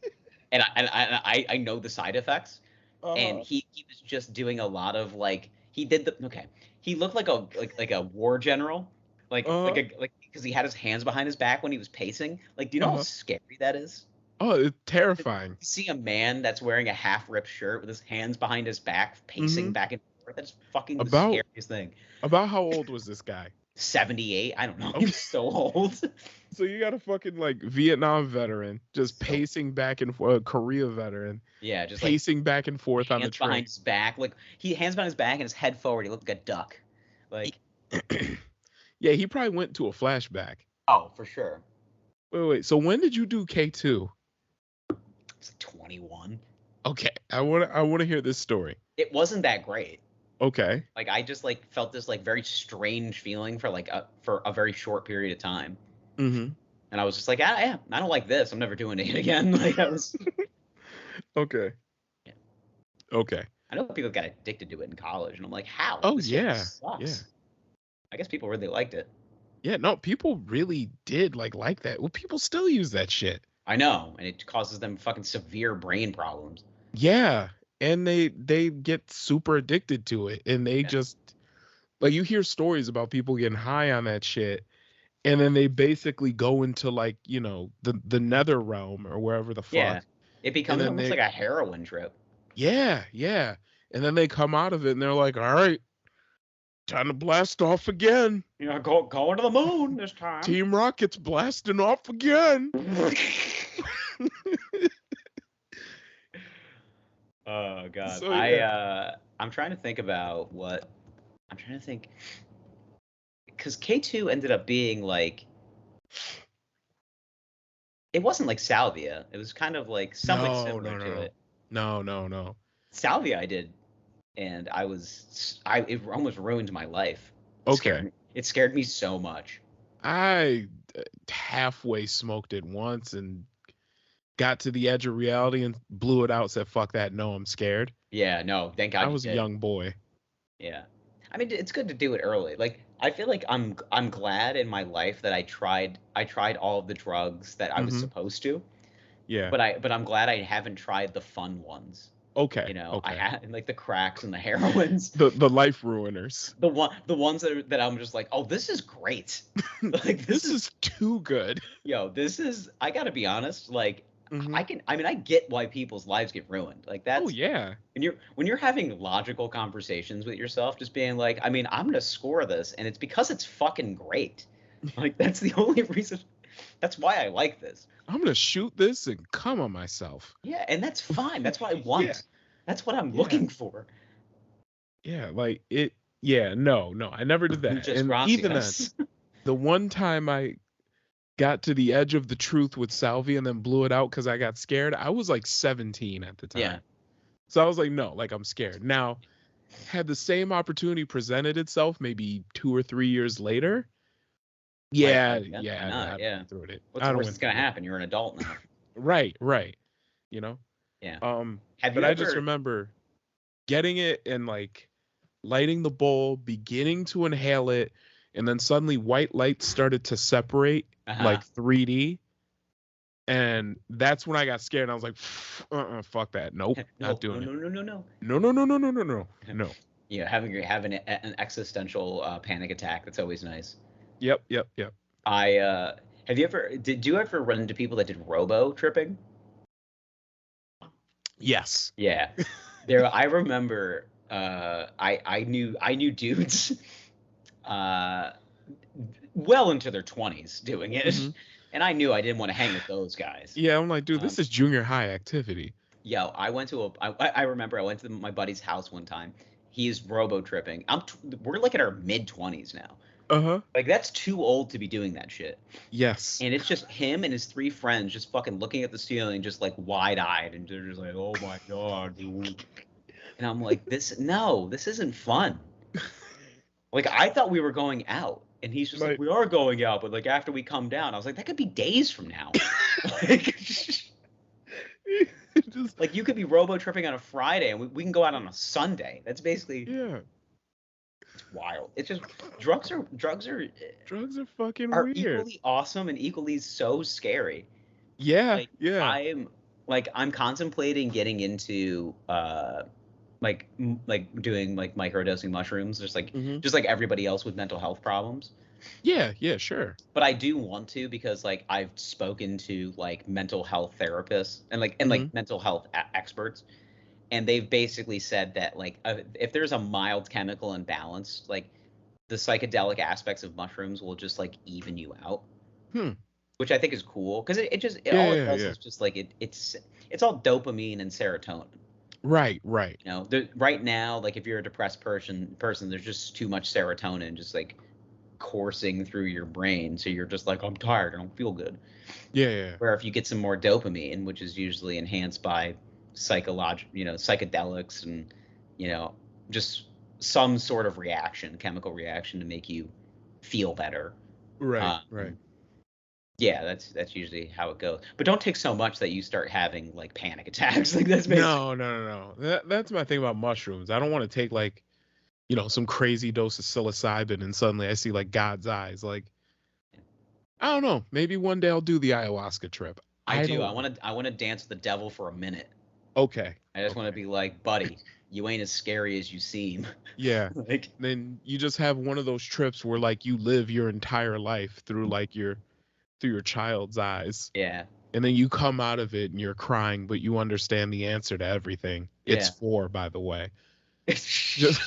know the side effects, and he was just doing a lot of like he looked like a war general, like because he had his hands behind his back when he was pacing. Like, do you know how scary that is? Oh, it's terrifying. To see a man that's wearing a half-ripped shirt with his hands behind his back, pacing back and forth. That's fucking the scariest thing. About how old was this guy? 78. I don't know. He was so old. So you got a fucking like Vietnam veteran just pacing back and forth, Korea veteran. Yeah, just pacing back and forth on the train. Hands behind his back, like hands behind his back and his head forward. He looked like a duck. Like. Yeah, he probably went to a flashback. Oh, for sure. Wait. So when did you do K2? It's like 21. Okay, I want to hear this story. It wasn't that great. Okay. Like, I just like felt this like very strange feeling for like for a very short period of time. Mm-hmm. And I was just like, I don't like this. I'm never doing it again. Like, I was. Okay. Yeah. Okay. I know people got addicted to it in college, and I'm like, how? Oh, this yeah. shit sucks. Yeah. I guess people really liked it. Yeah, no, people really did like that. Well, people still use that shit. I know, and it causes them fucking severe brain problems. Yeah, and they get super addicted to it, and they just like you hear stories about people getting high on that shit, and then they basically go into like the nether realm or wherever the fuck. Yeah, it becomes almost like a heroin trip. Yeah, and then they come out of it and they're like, all right, time to blast off again. Going to the moon this time. Team Rocket's blasting off again. Oh God. So, I'm trying to think about what I'm trying to think, because K2 ended up being like It wasn't like salvia. It was kind of like something No, similar no, to no, it. no, no, no. Salvia I did, and it almost ruined my life. It scared Okay, me. It scared me so much. I halfway smoked it once and got to the edge of reality and blew it out. Said, "Fuck that! No, I'm scared." Yeah, no, thank I God you was a did. young boy. Yeah. I mean, it's good to do it early. Like, I feel like I'm glad in my life that I tried all of the drugs that I was Hmm. supposed to, Yeah. but I'm glad I haven't tried the fun ones. Okay. You know, I Okay. had like the cracks and the heroines. The life ruiners. The ones that I'm just like, "Oh, this is great." Like this This is is too good. yo, this is I got to be honest, like Hmm. I mean, I get why people's lives get ruined. Like Oh that's yeah. when you're having logical conversations with yourself, just being like, I mean, I'm gonna score this, and it's because it's fucking great. Like that's the only reason. That's why I like this. I'm gonna shoot this and come on myself. Yeah, and that's fine. That's what I Yeah. want. That's what I'm Yeah. looking for. Yeah. Like it. Yeah. No. No. I never did that. Muchas And even then, gracias. the one time I got to the edge of the truth with Salvi and then blew it out because I got scared, I was like 17 at the Yeah. time. So I was like, no, like I'm scared. Now, had the same opportunity presented itself maybe 2 or 3 years later, yeah, Yeah, why yeah, not? I'd have Yeah. went through it. What's I'd the have worst went that's gonna through it. happen? You're an adult now. Right, right. You know? Yeah. Um, Have but you I just ever? remember getting it and like lighting the bowl, beginning to inhale it, and then suddenly white lights started to separate Uh-huh. like 3D. And that's when I got scared. And I was like, fuck that. Nope, not No, doing no, it. no, no, no, no. No, no, no, no, no, no, no, no. Yeah, having an existential panic attack. That's always nice. Yep, yep, yep. I have you ever did you ever run into people that did robo tripping? Yes. Yeah. There I remember I knew dudes uh well into their 20s doing it. Hmm. And I knew I didn't want to hang with those guys. Yeah, I'm like, dude, Um this is junior high activity. yo, I remember I went to my buddy's house one time. He is robo tripping. We're like in our mid 20s now. Uh huh. Like that's too old to be doing that shit. Yes. And it's just him and his three friends just fucking looking at the ceiling, just like wide eyed, and they're just like, "Oh my god, dude!" And I'm like, this isn't fun." Like I thought we were going out, and he's just like, My "We are going out, but like after we come down." I was like, "That could be days from now." Like, just like you could be robo tripping on a Friday, and we can go out on a Sunday. That's basically yeah. it's wild. It's just drugs Drugs are fucking are weird. equally awesome and equally so scary. Yeah, Like yeah. I'm contemplating getting into like doing like microdosing mushrooms Hmm. just like everybody else with mental health problems. Yeah, yeah, sure. But I do want to because like I've spoken to like mental health therapists and Hmm. like mental health experts, and they've basically said that like if there's a mild chemical imbalance, like the psychedelic aspects of mushrooms will just like even you out, Hmm. which I think is cool because Yeah, all it yeah, does yeah. is just like it's all dopamine and serotonin. Right, right. You know, right now, like if you're a depressed person, there's just too much serotonin just like coursing through your brain, so you're just like, I'm tired, I don't feel good. Yeah, yeah. Where if you get some more dopamine, which is usually enhanced by psychedelics and you know, just some sort of chemical reaction to make you feel better. Right, right. Um, yeah, that's usually how it goes. But don't take so much that you start having like panic attacks. Like that's basically No, no, no, no. That's my thing about mushrooms. I don't want to take like, some crazy dose of psilocybin and suddenly I see like God's eyes. Like, I don't know. Maybe one day I'll do the ayahuasca trip. I I do. don't know. I want to dance with the devil for a minute. Okay. I just want to Okay. be like, buddy, you ain't as scary as you seem. Yeah. Like, Then you just have one of those trips where like you live your entire life through like your child's eyes. yeah, And then you come out of it and you're crying, but you understand the answer to everything. It's yeah. 4, by the way. Just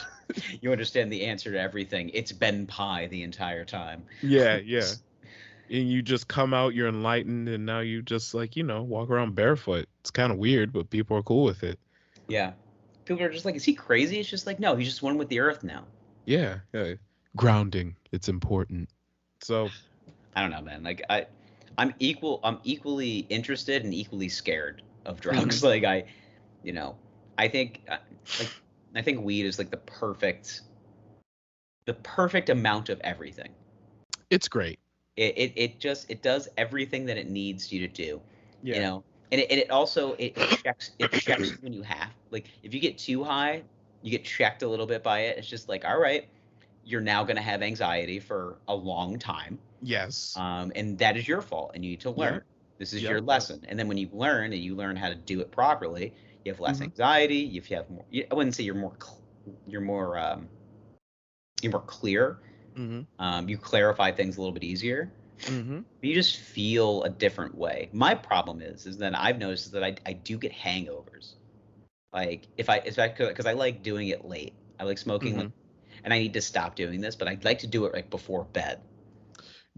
You understand the answer to everything. It's been pie the entire time. yeah, yeah. And you just come out, you're enlightened, and now you just like, walk around barefoot. It's kind of weird, but people are cool with it. Yeah. People are just like, is he crazy? It's just like, no, he's just one with the earth now. Yeah, yeah. Grounding, it's important. So, I don't know, man. Like I'm equally interested and equally scared of drugs. Mhm. Like you know, I think like I think weed is like the perfect amount of everything. It's great. It does everything that it needs you to do, you Yeah. know. And it also it checks when you have, like, if you get too high, you get checked a little bit by it. It's just like, all right, you're now going to have anxiety for a long time. Yes. And that is your fault, and you need to learn. Yep. This is your Yep. lesson. And then when you learn and you learn how to do it properly, you have less Mhm. anxiety. You have more. I wouldn't say you're more you're more clear. Mhm. You clarify things a little bit easier. Mhm. But you just feel a different way. My problem is that I've noticed is that I do get hangovers. Like if I because I like doing it late. I like smoking, like, Mhm. and I need to stop doing this, but I'd like to do it like before bed.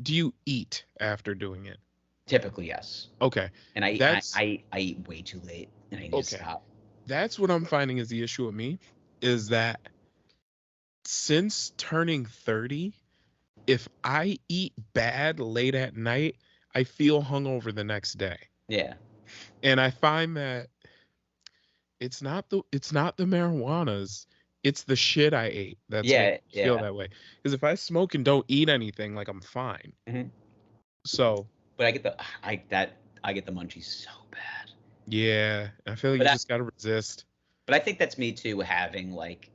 Do you eat after doing it? Typically, yes. Okay. And That's I eat way too late, and I need to okay. stop. That's what I'm finding is the issue with me is that since turning 30, if I eat bad late at night, I feel hungover the next day. Yeah. And I find that it's not the marijuanas, it's the shit I ate that's making Yeah. me feel Yeah. that way. Because if I smoke and don't eat anything, like I'm fine. hmm So But I get the munchies so bad. yeah, I feel like But you I, just gotta resist. but I think that's me too, having like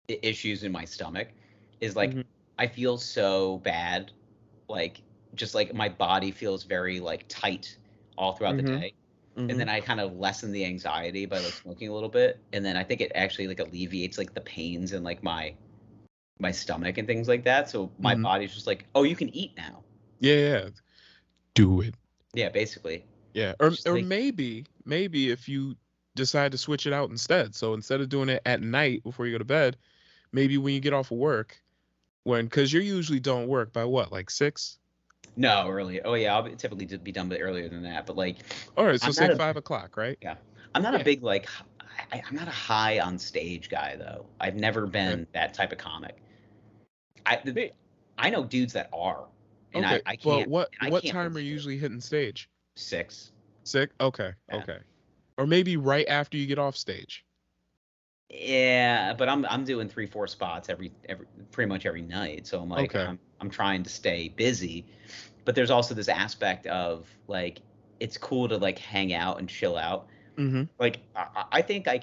issues in my stomach. Is like, Hmm. I feel so bad, like, just like my body feels very like tight all throughout the Hmm. day. And Hmm. then I kind of lessen the anxiety by like smoking a little bit, and then I think it actually like alleviates like the pains in like my stomach and things like that. So my Hmm. body's just like, oh, you can eat now. Yeah, yeah. Do it. Yeah, basically. Yeah. It's just Or like, maybe if you decide to switch it out instead. So instead of doing it at night before you go to bed, maybe when you get off of work, because you usually don't work by what, like 6? no, early. Oh yeah, typically be done a bit earlier than that. But like, All right, so I'm say not a 5 o'clock, right? yeah, I'm not a Yeah. big like I'm not a high on stage guy though. I've never Okay. been that type of comic. I Hey, I know dudes that are, and okay. I But can't what time are you believe it. usually hitting stage? 6. 6? Okay. Yeah. Okay. Or maybe right after you get off stage. Yeah, but I'm doing 3 4 spots every pretty much every night. So I'm like, Okay. I'm trying to stay busy, but there's also this aspect of like, it's cool to like hang out and chill out. Mm-hmm. Like I think I've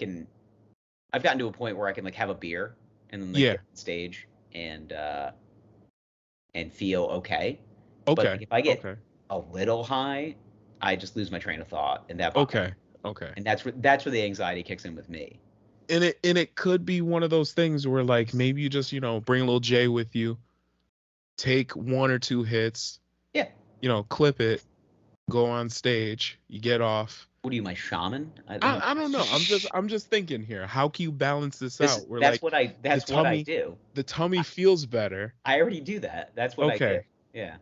gotten to a point where I can like have a beer and then like Yeah. get on stage and feel okay. But like Okay. if I get Okay. a little high, I just lose my train of thought, and Okay. Okay. that's where the anxiety kicks in with me. And it could be one of those things where like maybe you just, bring a little J with you, take one or two hits, Yeah. clip it, go on stage, you get off. What are you, my shaman? I don't. I don't know. I'm just thinking here. How can you balance this This out? Where that's like what I the that's what I tummy do. the tummy I, feels better. I already do that. That's what I do. Okay. Yeah.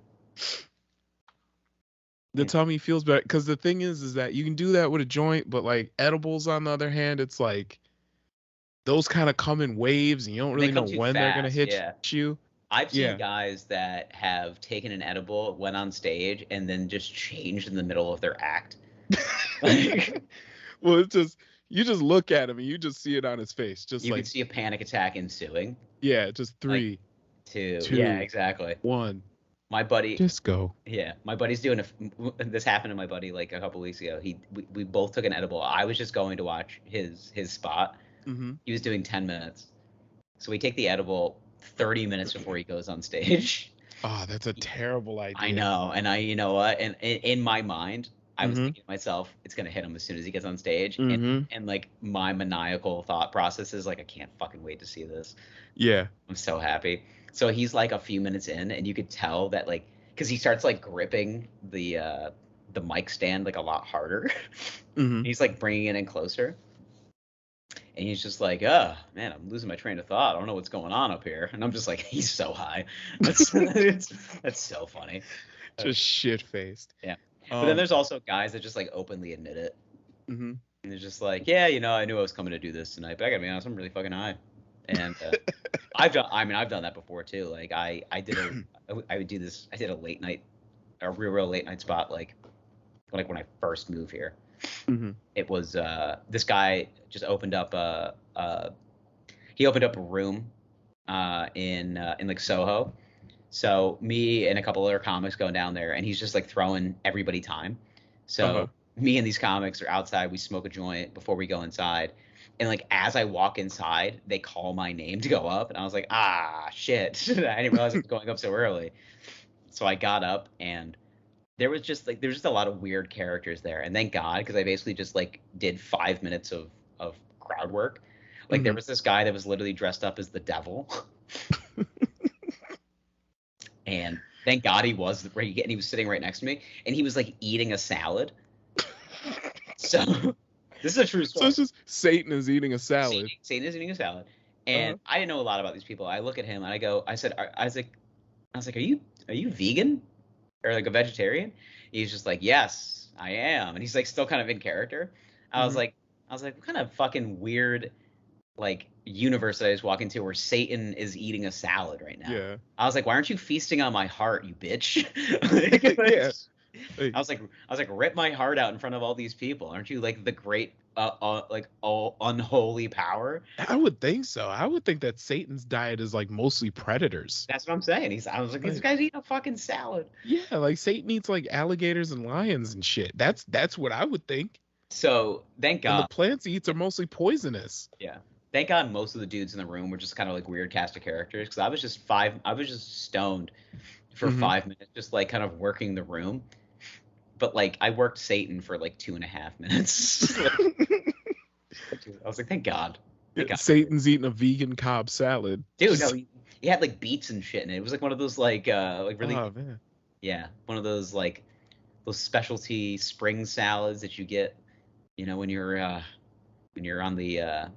The And tummy feels better because the thing is that you can do that with a joint, but like edibles on the other hand, it's like those kind of come in waves and you don't they really know come too when they're gonna fast. hit Yeah. you. I've seen Yeah. guys that have taken an edible, went on stage, and then just changed in the middle of their act. Like, Well, it's just you just look at him and you just see it on his face, just you could like see a panic attack ensuing. yeah, just Like, 3, yeah, 2, exactly. 1, My buddy, disco. yeah, my buddy's doing this happened to my buddy like a couple weeks ago. We both took an edible. I was just going to watch his spot. Mm-hmm. He was doing 10 minutes. So we take the edible 30 minutes before he goes on stage. Oh, that's a terrible I idea. know, and you know what? And in my mind, I was Mm-hmm. thinking to myself, it's gonna hit him as soon as he gets on stage. Mm-hmm. And like my maniacal thought process is like, I can't fucking wait to see this. Yeah. I'm so happy. So he's like a few minutes in, and you could tell that, like, because he starts like gripping the mic stand like a lot harder. Mm-hmm. He's like bringing it in closer, and he's just like, "Oh man, I'm losing my train of thought. I don't know what's going on up here." And I'm just like, "He's so high." That's so funny. Uh, Just shit faced. yeah. But then Um. there's also guys that just like openly admit it, Mm-hmm. and they're just like, "Yeah, I knew I was coming to do this tonight, but I gotta be honest, I'm really fucking high." And I've done that before too. Like I did I would do this. I did a late night real late night spot like when I first moved here. Mm-hmm. It was this guy just opened up he opened up a room in like Soho. So me and a couple other comics going down there, and he's just like throwing everybody time. So me and these comics are outside. We smoke a joint before we go inside, and like as I walk inside, they call my name to go up, and I was like, ah, shit! I didn't realize I was going up so early. So I got up, and there was just a lot of weird characters there, and thank God, because I basically just like did 5 minutes of crowd work. Like there was this guy that was literally dressed up as the devil. And thank God he was and he was sitting right next to me, and he was like eating a salad. So this is a true story. So it's just Satan is eating a salad. Satan is eating a salad, and I didn't know a lot about these people. I look at him and I was like, are you vegan or like a vegetarian? He's just like, yes, I am, and he's like still kind of in character. I was like, what kind of fucking weird like universe that I just walk into where Satan is eating a salad right now. Yeah. I was like, why aren't you feasting on my heart, you bitch? Yeah. I was like, rip my heart out in front of all these people. Aren't you like the great, unholy power? I would think so. I would think that Satan's diet is like mostly predators. That's what I'm saying. I was like, this guy's eating a fucking salad. Yeah, like Satan eats like alligators and lions and shit. That's what I would think. So thank God. And the plants he eats are mostly poisonous. Yeah. Thank God most of the dudes in the room were just kind of like weird cast of characters, because I was just stoned for 5 minutes, just like kind of working the room. But like I worked Satan for like 2.5 minutes. I was like, thank God. Satan's eating a vegan Cobb salad. Dude, no, he had like beets and shit in it. It was like one of those like really, oh, man. Yeah, one of those like those specialty spring salads that you get, you know, when you're on the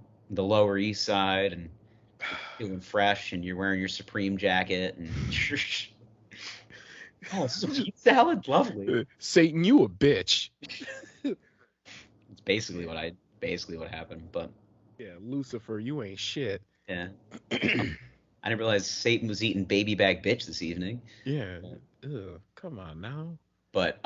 Lower East Side and feeling fresh, and you're wearing your Supreme jacket, and oh, sweet salad, lovely. Satan, you a bitch. It's basically what happened, but yeah, Lucifer, you ain't shit. Yeah. I didn't realize Satan was eating baby back bitch this evening. Yeah. Ugh, come on now. But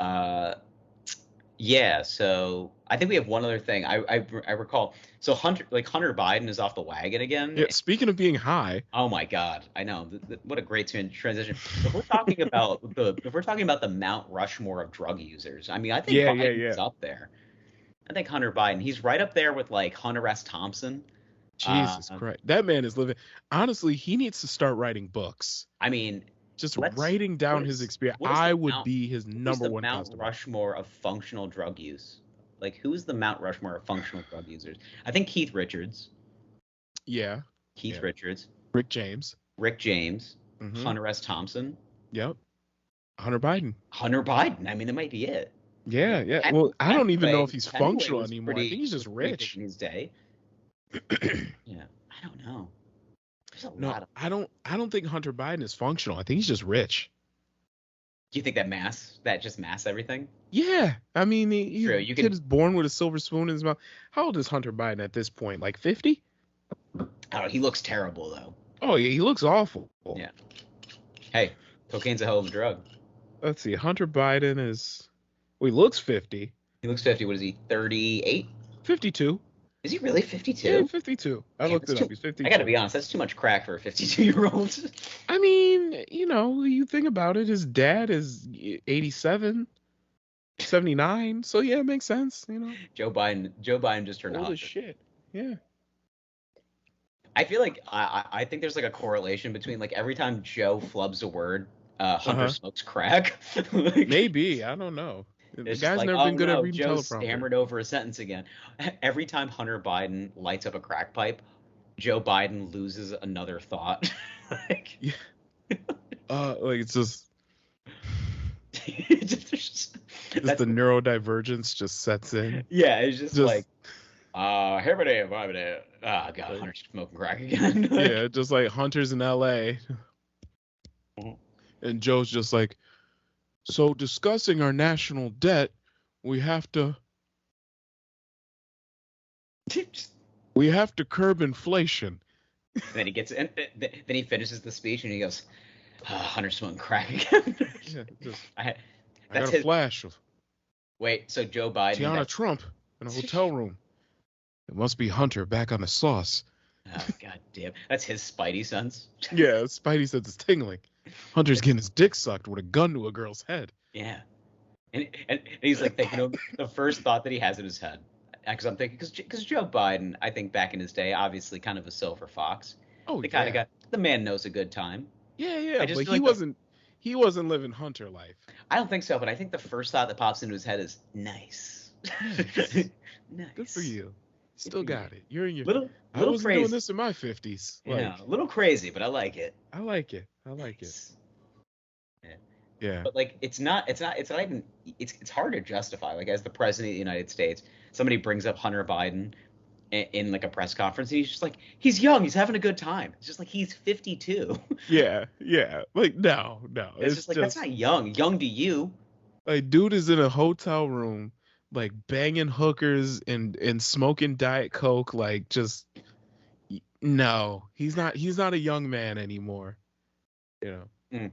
yeah, so I think we have one other thing. I recall. So Hunter Biden is off the wagon again. Yeah. Speaking of being high. Oh my God, I know. What a great transition. If we're talking about the Mount Rushmore of drug users, I mean, I think Biden's up there. I think Hunter Biden. He's right up there with like Hunter S. Thompson. Jesus Christ, that man is living. Honestly, he needs to start writing books. I mean, just writing down his experience. I would be his number one Mount customer. Rushmore of functional drug use. Like, who's the Mount Rushmore of functional drug users? I think Keith Richards. Yeah. Keith Richards. Rick James. Mm-hmm. Hunter S. Thompson. Yep. Hunter Biden. I mean, that might be it. Yeah, yeah. And well, I don't even know if he's functional anymore. I think he's just rich. In his day. Yeah, I don't know. There's a lot of... I don't think Hunter Biden is functional. I think he's just rich. Do you think that just mass everything? Yeah, I mean, True. Kid is born with a silver spoon in his mouth. How old is Hunter Biden at this point? Like 50? I don't know. He looks terrible though. Oh yeah, he looks awful. Yeah. Hey, cocaine's a hell of a drug. Let's see. Hunter Biden is. Well, he looks 50. He looks 50. What is he? 38? 52. Is he really 52? Yeah, 52. I looked it up. He's 52. I gotta be honest, that's too much crack for a 52-year-old. I mean, you think about it, his dad is 87, 79. So yeah, it makes sense, Joe Biden just turned old as shit. Yeah. I feel like I think there's like a correlation between like every time Joe flubs a word, Hunter smokes crack. Maybe, I don't know. The guy's never been good at reading Joe teleprompter. Stammered over a sentence again. Every time Hunter Biden lights up a crack pipe, Joe Biden loses another thought. Yeah. Like it's just the neurodivergence just sets in. Yeah, it's just like everybody. Oh God, Hunter's smoking crack again. Yeah, just like Hunter's in LA. And Joe's just like, so discussing our national debt, we have to curb inflation. And then he gets in, then he finishes the speech and he goes, Hunter's smoking crack again. Yeah, I got a flash of Wait, so Joe Biden. Tiana Trump in a hotel room. It must be Hunter back on the sauce. Oh, god damn. That's his Spidey sense. Yeah, Spidey says it's tingling. Hunter's getting his dick sucked with a gun to a girl's head. Yeah. And he's like thinking of the first thought that he has in his head. Because I'm thinking, because Joe Biden, I think back in his day, obviously kind of a silver fox. Oh, the kind of guy, the man knows a good time. Yeah, but he wasn't living Hunter life. I don't think so, but I think the first thought that pops into his head is nice. Nice. Good for you. Still got it. You're in your little I wasn't crazy. doing this in my 50s. Like, yeah, a little crazy, but I like it. I like it. Yeah. But like it's not even it's hard to justify. Like as the president of the United States, somebody brings up Hunter Biden in like a press conference and he's just like, he's young, he's having a good time. It's just like he's 52. Yeah. Like no. It's just like that's not young. Young to you. Like dude is in a hotel room like banging hookers and smoking Diet Coke, like just no. He's not a young man anymore. You know.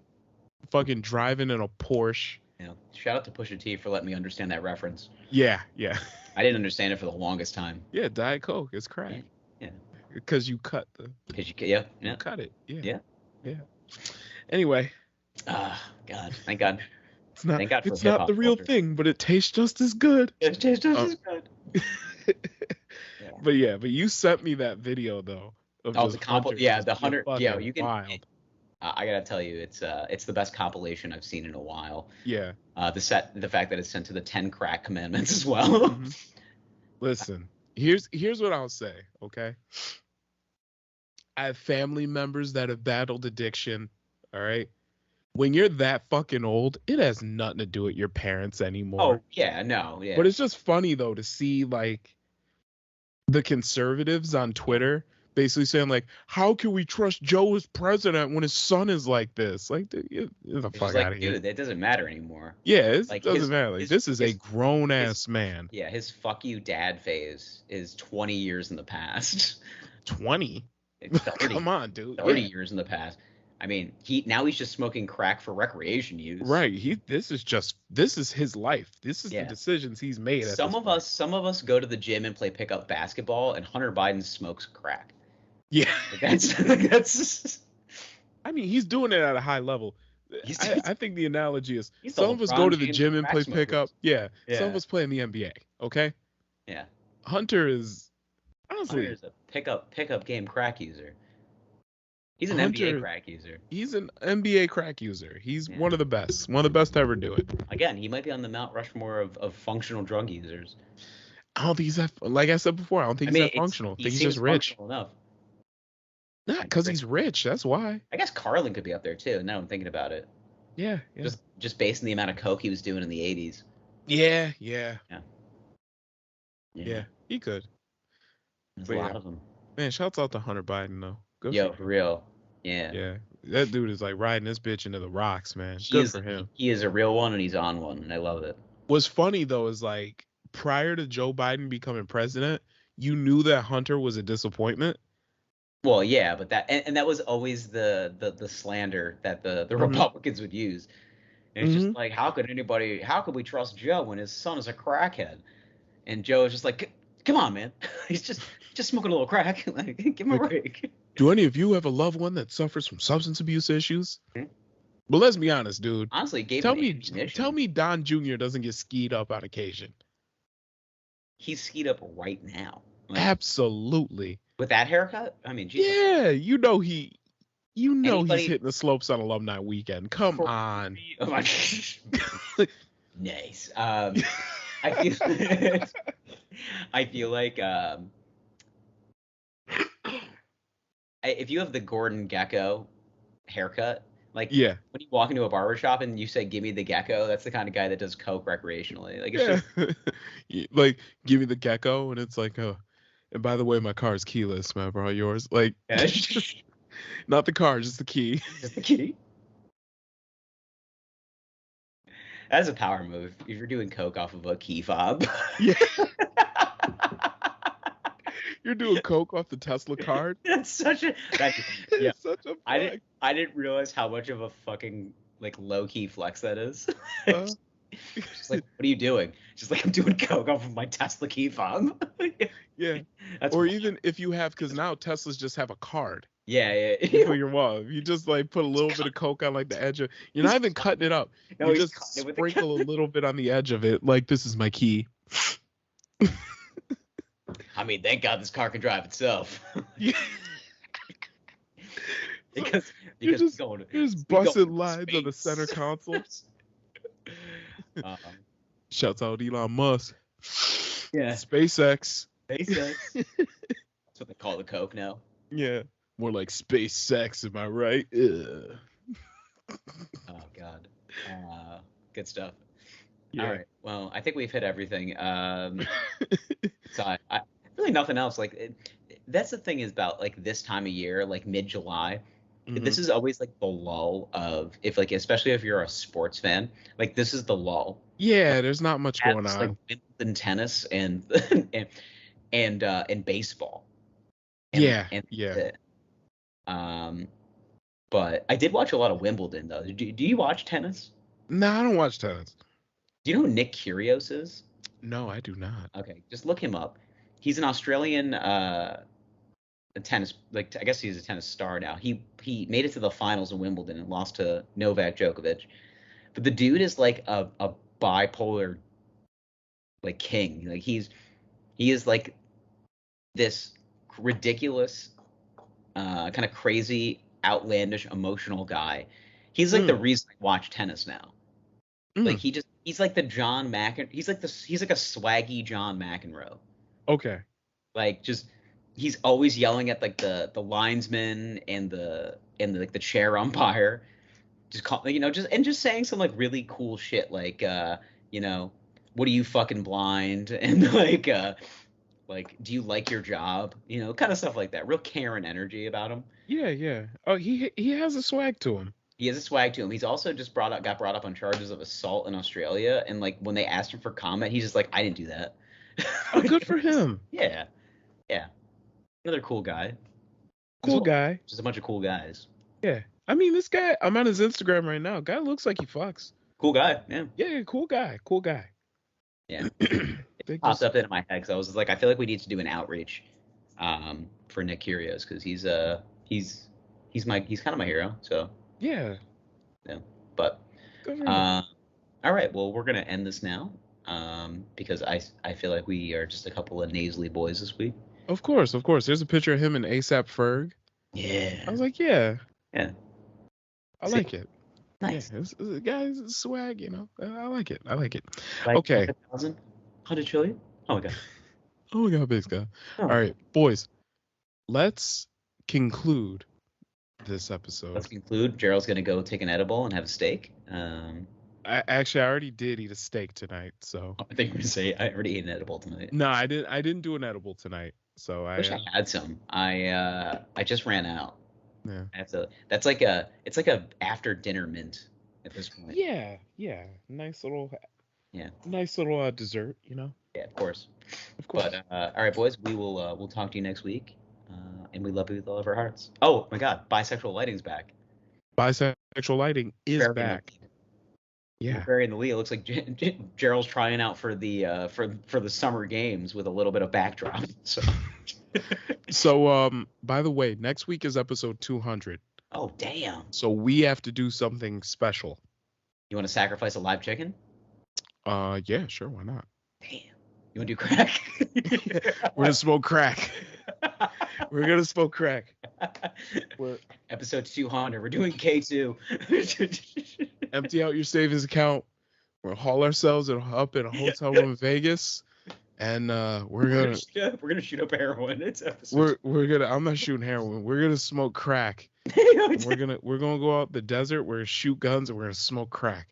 Fucking driving in a Porsche. You know, shout out to Pusha T for letting me understand that reference. Yeah. I didn't understand it for the longest time. Yeah, Diet Coke is crack. Yeah. Because you cut the. Because you cut it. Yeah. Anyway. God, thank God. It's not the real thing, but it tastes just as good. It tastes just as good. But you sent me that video though. Of the Hunter. Yeah, the Hunter. Yeah, you can. Wild. I gotta tell you, it's the best compilation I've seen in a while. Yeah. The fact that it's sent to the 10 crack commandments as well. Mm-hmm. Listen, here's what I'll say. Okay. I have family members that have battled addiction. All right. When you're that fucking old, it has nothing to do with your parents anymore. Oh yeah, no, yeah. But it's just funny though to see like the conservatives on Twitter basically saying like, how can we trust Joe as president when his son is like this? Like, dude, get the fuck out of here. Dude, it doesn't matter anymore. Yeah, it doesn't matter. Like, this is a grown ass man. Yeah, his fuck you dad phase is 20 years in the past. 20? 30, come on, dude. 30 years in the past. I mean, he's just smoking crack for recreation use. Right. This is his life. This is the decisions he's made. Some of us go to the gym and play pickup basketball, and Hunter Biden smokes crack. Yeah, that's. I mean, he's doing it at a high level. I think the analogy is some of us go to the gym and play pickup. Yeah, some of us play in the NBA. Okay. Yeah. Hunter is honestly a pickup game crack user. He's an NBA crack user. He's an NBA crack user. He's one of the best to ever do it. Again, he might be on the Mount Rushmore of functional drug users. I don't think he's that. Like I said before, I don't think he's that functional. I think he's just rich. Enough. Not because he's rich. That's why. I guess Carlin could be up there too. Now I'm thinking about it. Yeah. Just based on the amount of coke he was doing in the 80s. Yeah. He could. There's a lot of them. Man, shouts out to Hunter Biden though. Good for real. Yeah. Yeah. That dude is like riding this bitch into the rocks, man. Good for him. He is a real one and he's on one, and I love it. What's funny though is like prior to Joe Biden becoming president, you knew that Hunter was a disappointment. Well, yeah, but that was always the slander that the Republicans would use. And it's just like, how could we trust Joe when his son is a crackhead? And Joe is just like, come on, man. He's just smoking a little crack. Like, give him a break. Do any of you have a loved one that suffers from substance abuse issues? Mm-hmm. But let's be honest, dude. Honestly, tell me Don Jr. doesn't get skied up on occasion. He's skied up right now. Like, absolutely. With that haircut? I mean, Jesus. Yeah, he's hitting the slopes on alumni weekend. Come on. Oh my gosh. Nice. I feel like if you have the Gordon Gekko haircut, like when you walk into a barbershop and you say, give me the gecko, that's the kind of guy that does coke recreationally. Like, it's just... like, give me the gecko, and it's like, oh, and by the way, my car is keyless, man, bro. Yours? Like, not the car, just the key. Just the key? That's a power move if you're doing coke off of a key fob. Yeah. You're doing coke off the Tesla card? That's such a such a I didn't realize how much of a fucking like low key flex that is. She's like, what are you doing? She's like, I'm doing coke off of my Tesla key fob. Yeah. That's Or wild. even if you have, because now Teslas just have a card. Yeah. You put your wallet. You just like put a little bit of coke on like the edge of. You're not even cutting it up. No, You he's just cutting it with sprinkle a little bit on the edge of it. Like, this is my key. I mean, thank God this car can drive itself. Yeah. because You're just, we going, you're just we going busted to lines on the space. center console. Um, Shouts out Elon Musk. yeah. SpaceX. SpaceX. That's what they call the coke now. Yeah. More like space sex, am I right? Ugh. Oh God. Good stuff. Yeah. All right. Well, I think we've hit everything. So I really nothing else. Like that's the thing is about like this time of year, like mid-July. This is always like the lull of if like especially if you're a sports fan, like this is the lull. Yeah, there's not much going Like on. Wimbledon tennis and and baseball. Yeah. But I did watch a lot of Wimbledon though. Do you watch tennis? No, I don't watch tennis. Do you know who Nick Kyrgios is? No, I do not. Okay, just look him up. He's an Australian tennis, like I guess he's a tennis star now. He made it to the finals in Wimbledon and lost to Novak Djokovic. But the dude is like a bipolar like king. Like he is like this ridiculous, kind of crazy, outlandish, emotional guy. He's like the reason I watch tennis now. Like he's like the John McEnroe. He's like a swaggy John McEnroe. Okay. Like just he's always yelling at like the linesman and the like the chair umpire. Just just saying some like really cool shit like what are you fucking blind and like do you like your job? Kind of stuff like that. Real Karen energy about him. Yeah. Oh, he has a swag to him. He has a swag to him. He's also just got brought up on charges of assault in Australia. And like when they asked him for comment, he's just like, I didn't do that. Oh, good for him. Yeah. Another cool guy. Cool guy. Just a bunch of cool guys. Yeah. I mean, this guy, I'm on his Instagram right now. Guy looks like he fucks. Cool guy. Yeah. Yeah, cool guy. Yeah. It popped up into my head because I was like, I feel like we need to do an outreach for Nick Kyrgios because he's kind of my hero. So yeah. But all right, well we're gonna end this now because I feel like we are just a couple of nasally boys this week. Of course. There's a picture of him and ASAP Ferg. Yeah. I was like, yeah. I See? like it. Nice. Yeah, this guy's swag, I like it. Like Okay. 100 trillion? Oh my god. Oh my god, big guy. Oh. All right, boys. Let's conclude this episode. Let's conclude. Gerald's gonna go take an edible and have a steak. I already did eat a steak tonight, so. I think you're gonna say I already ate an edible tonight. No, I didn't do an edible tonight, so I wish I had some. I just ran out. Yeah. I have to. It's like a after dinner mint at this point. Yeah. Nice little dessert, Yeah, of course. Of course. But all right, boys, we'll talk to you next week, and we love you with all of our hearts. Oh my God, bisexual lighting's back. Bisexual lighting is back. Yeah. Very in the lead. It looks like Gerald's trying out for the for the summer games with a little bit of backdrop. So. So by the way, next week is episode 200. Oh damn. So we have to do something special. You want to sacrifice a live chicken? Yeah, sure, why not? Damn. You want to do crack? We're gonna smoke crack. We're gonna smoke crack. Episode 200. We're doing K2. Empty out your savings account. We'll haul ourselves up in a hotel room in Vegas, and we're gonna shoot up heroin. It's episode. I'm not shooting heroin. We're gonna smoke crack. We're gonna go out the desert. We're gonna shoot guns and we're gonna smoke crack.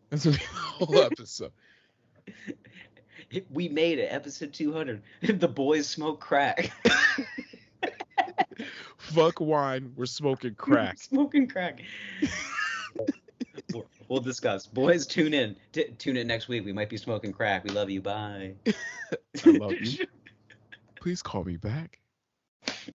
That's gonna be the whole episode. We made it, episode 200. The boys smoke crack. Fuck wine. We're smoking crack. Smoking crack. We'll discuss. Boys, tune in. Tune in next week. We might be smoking crack. We love you. Bye. I love you. Please call me back.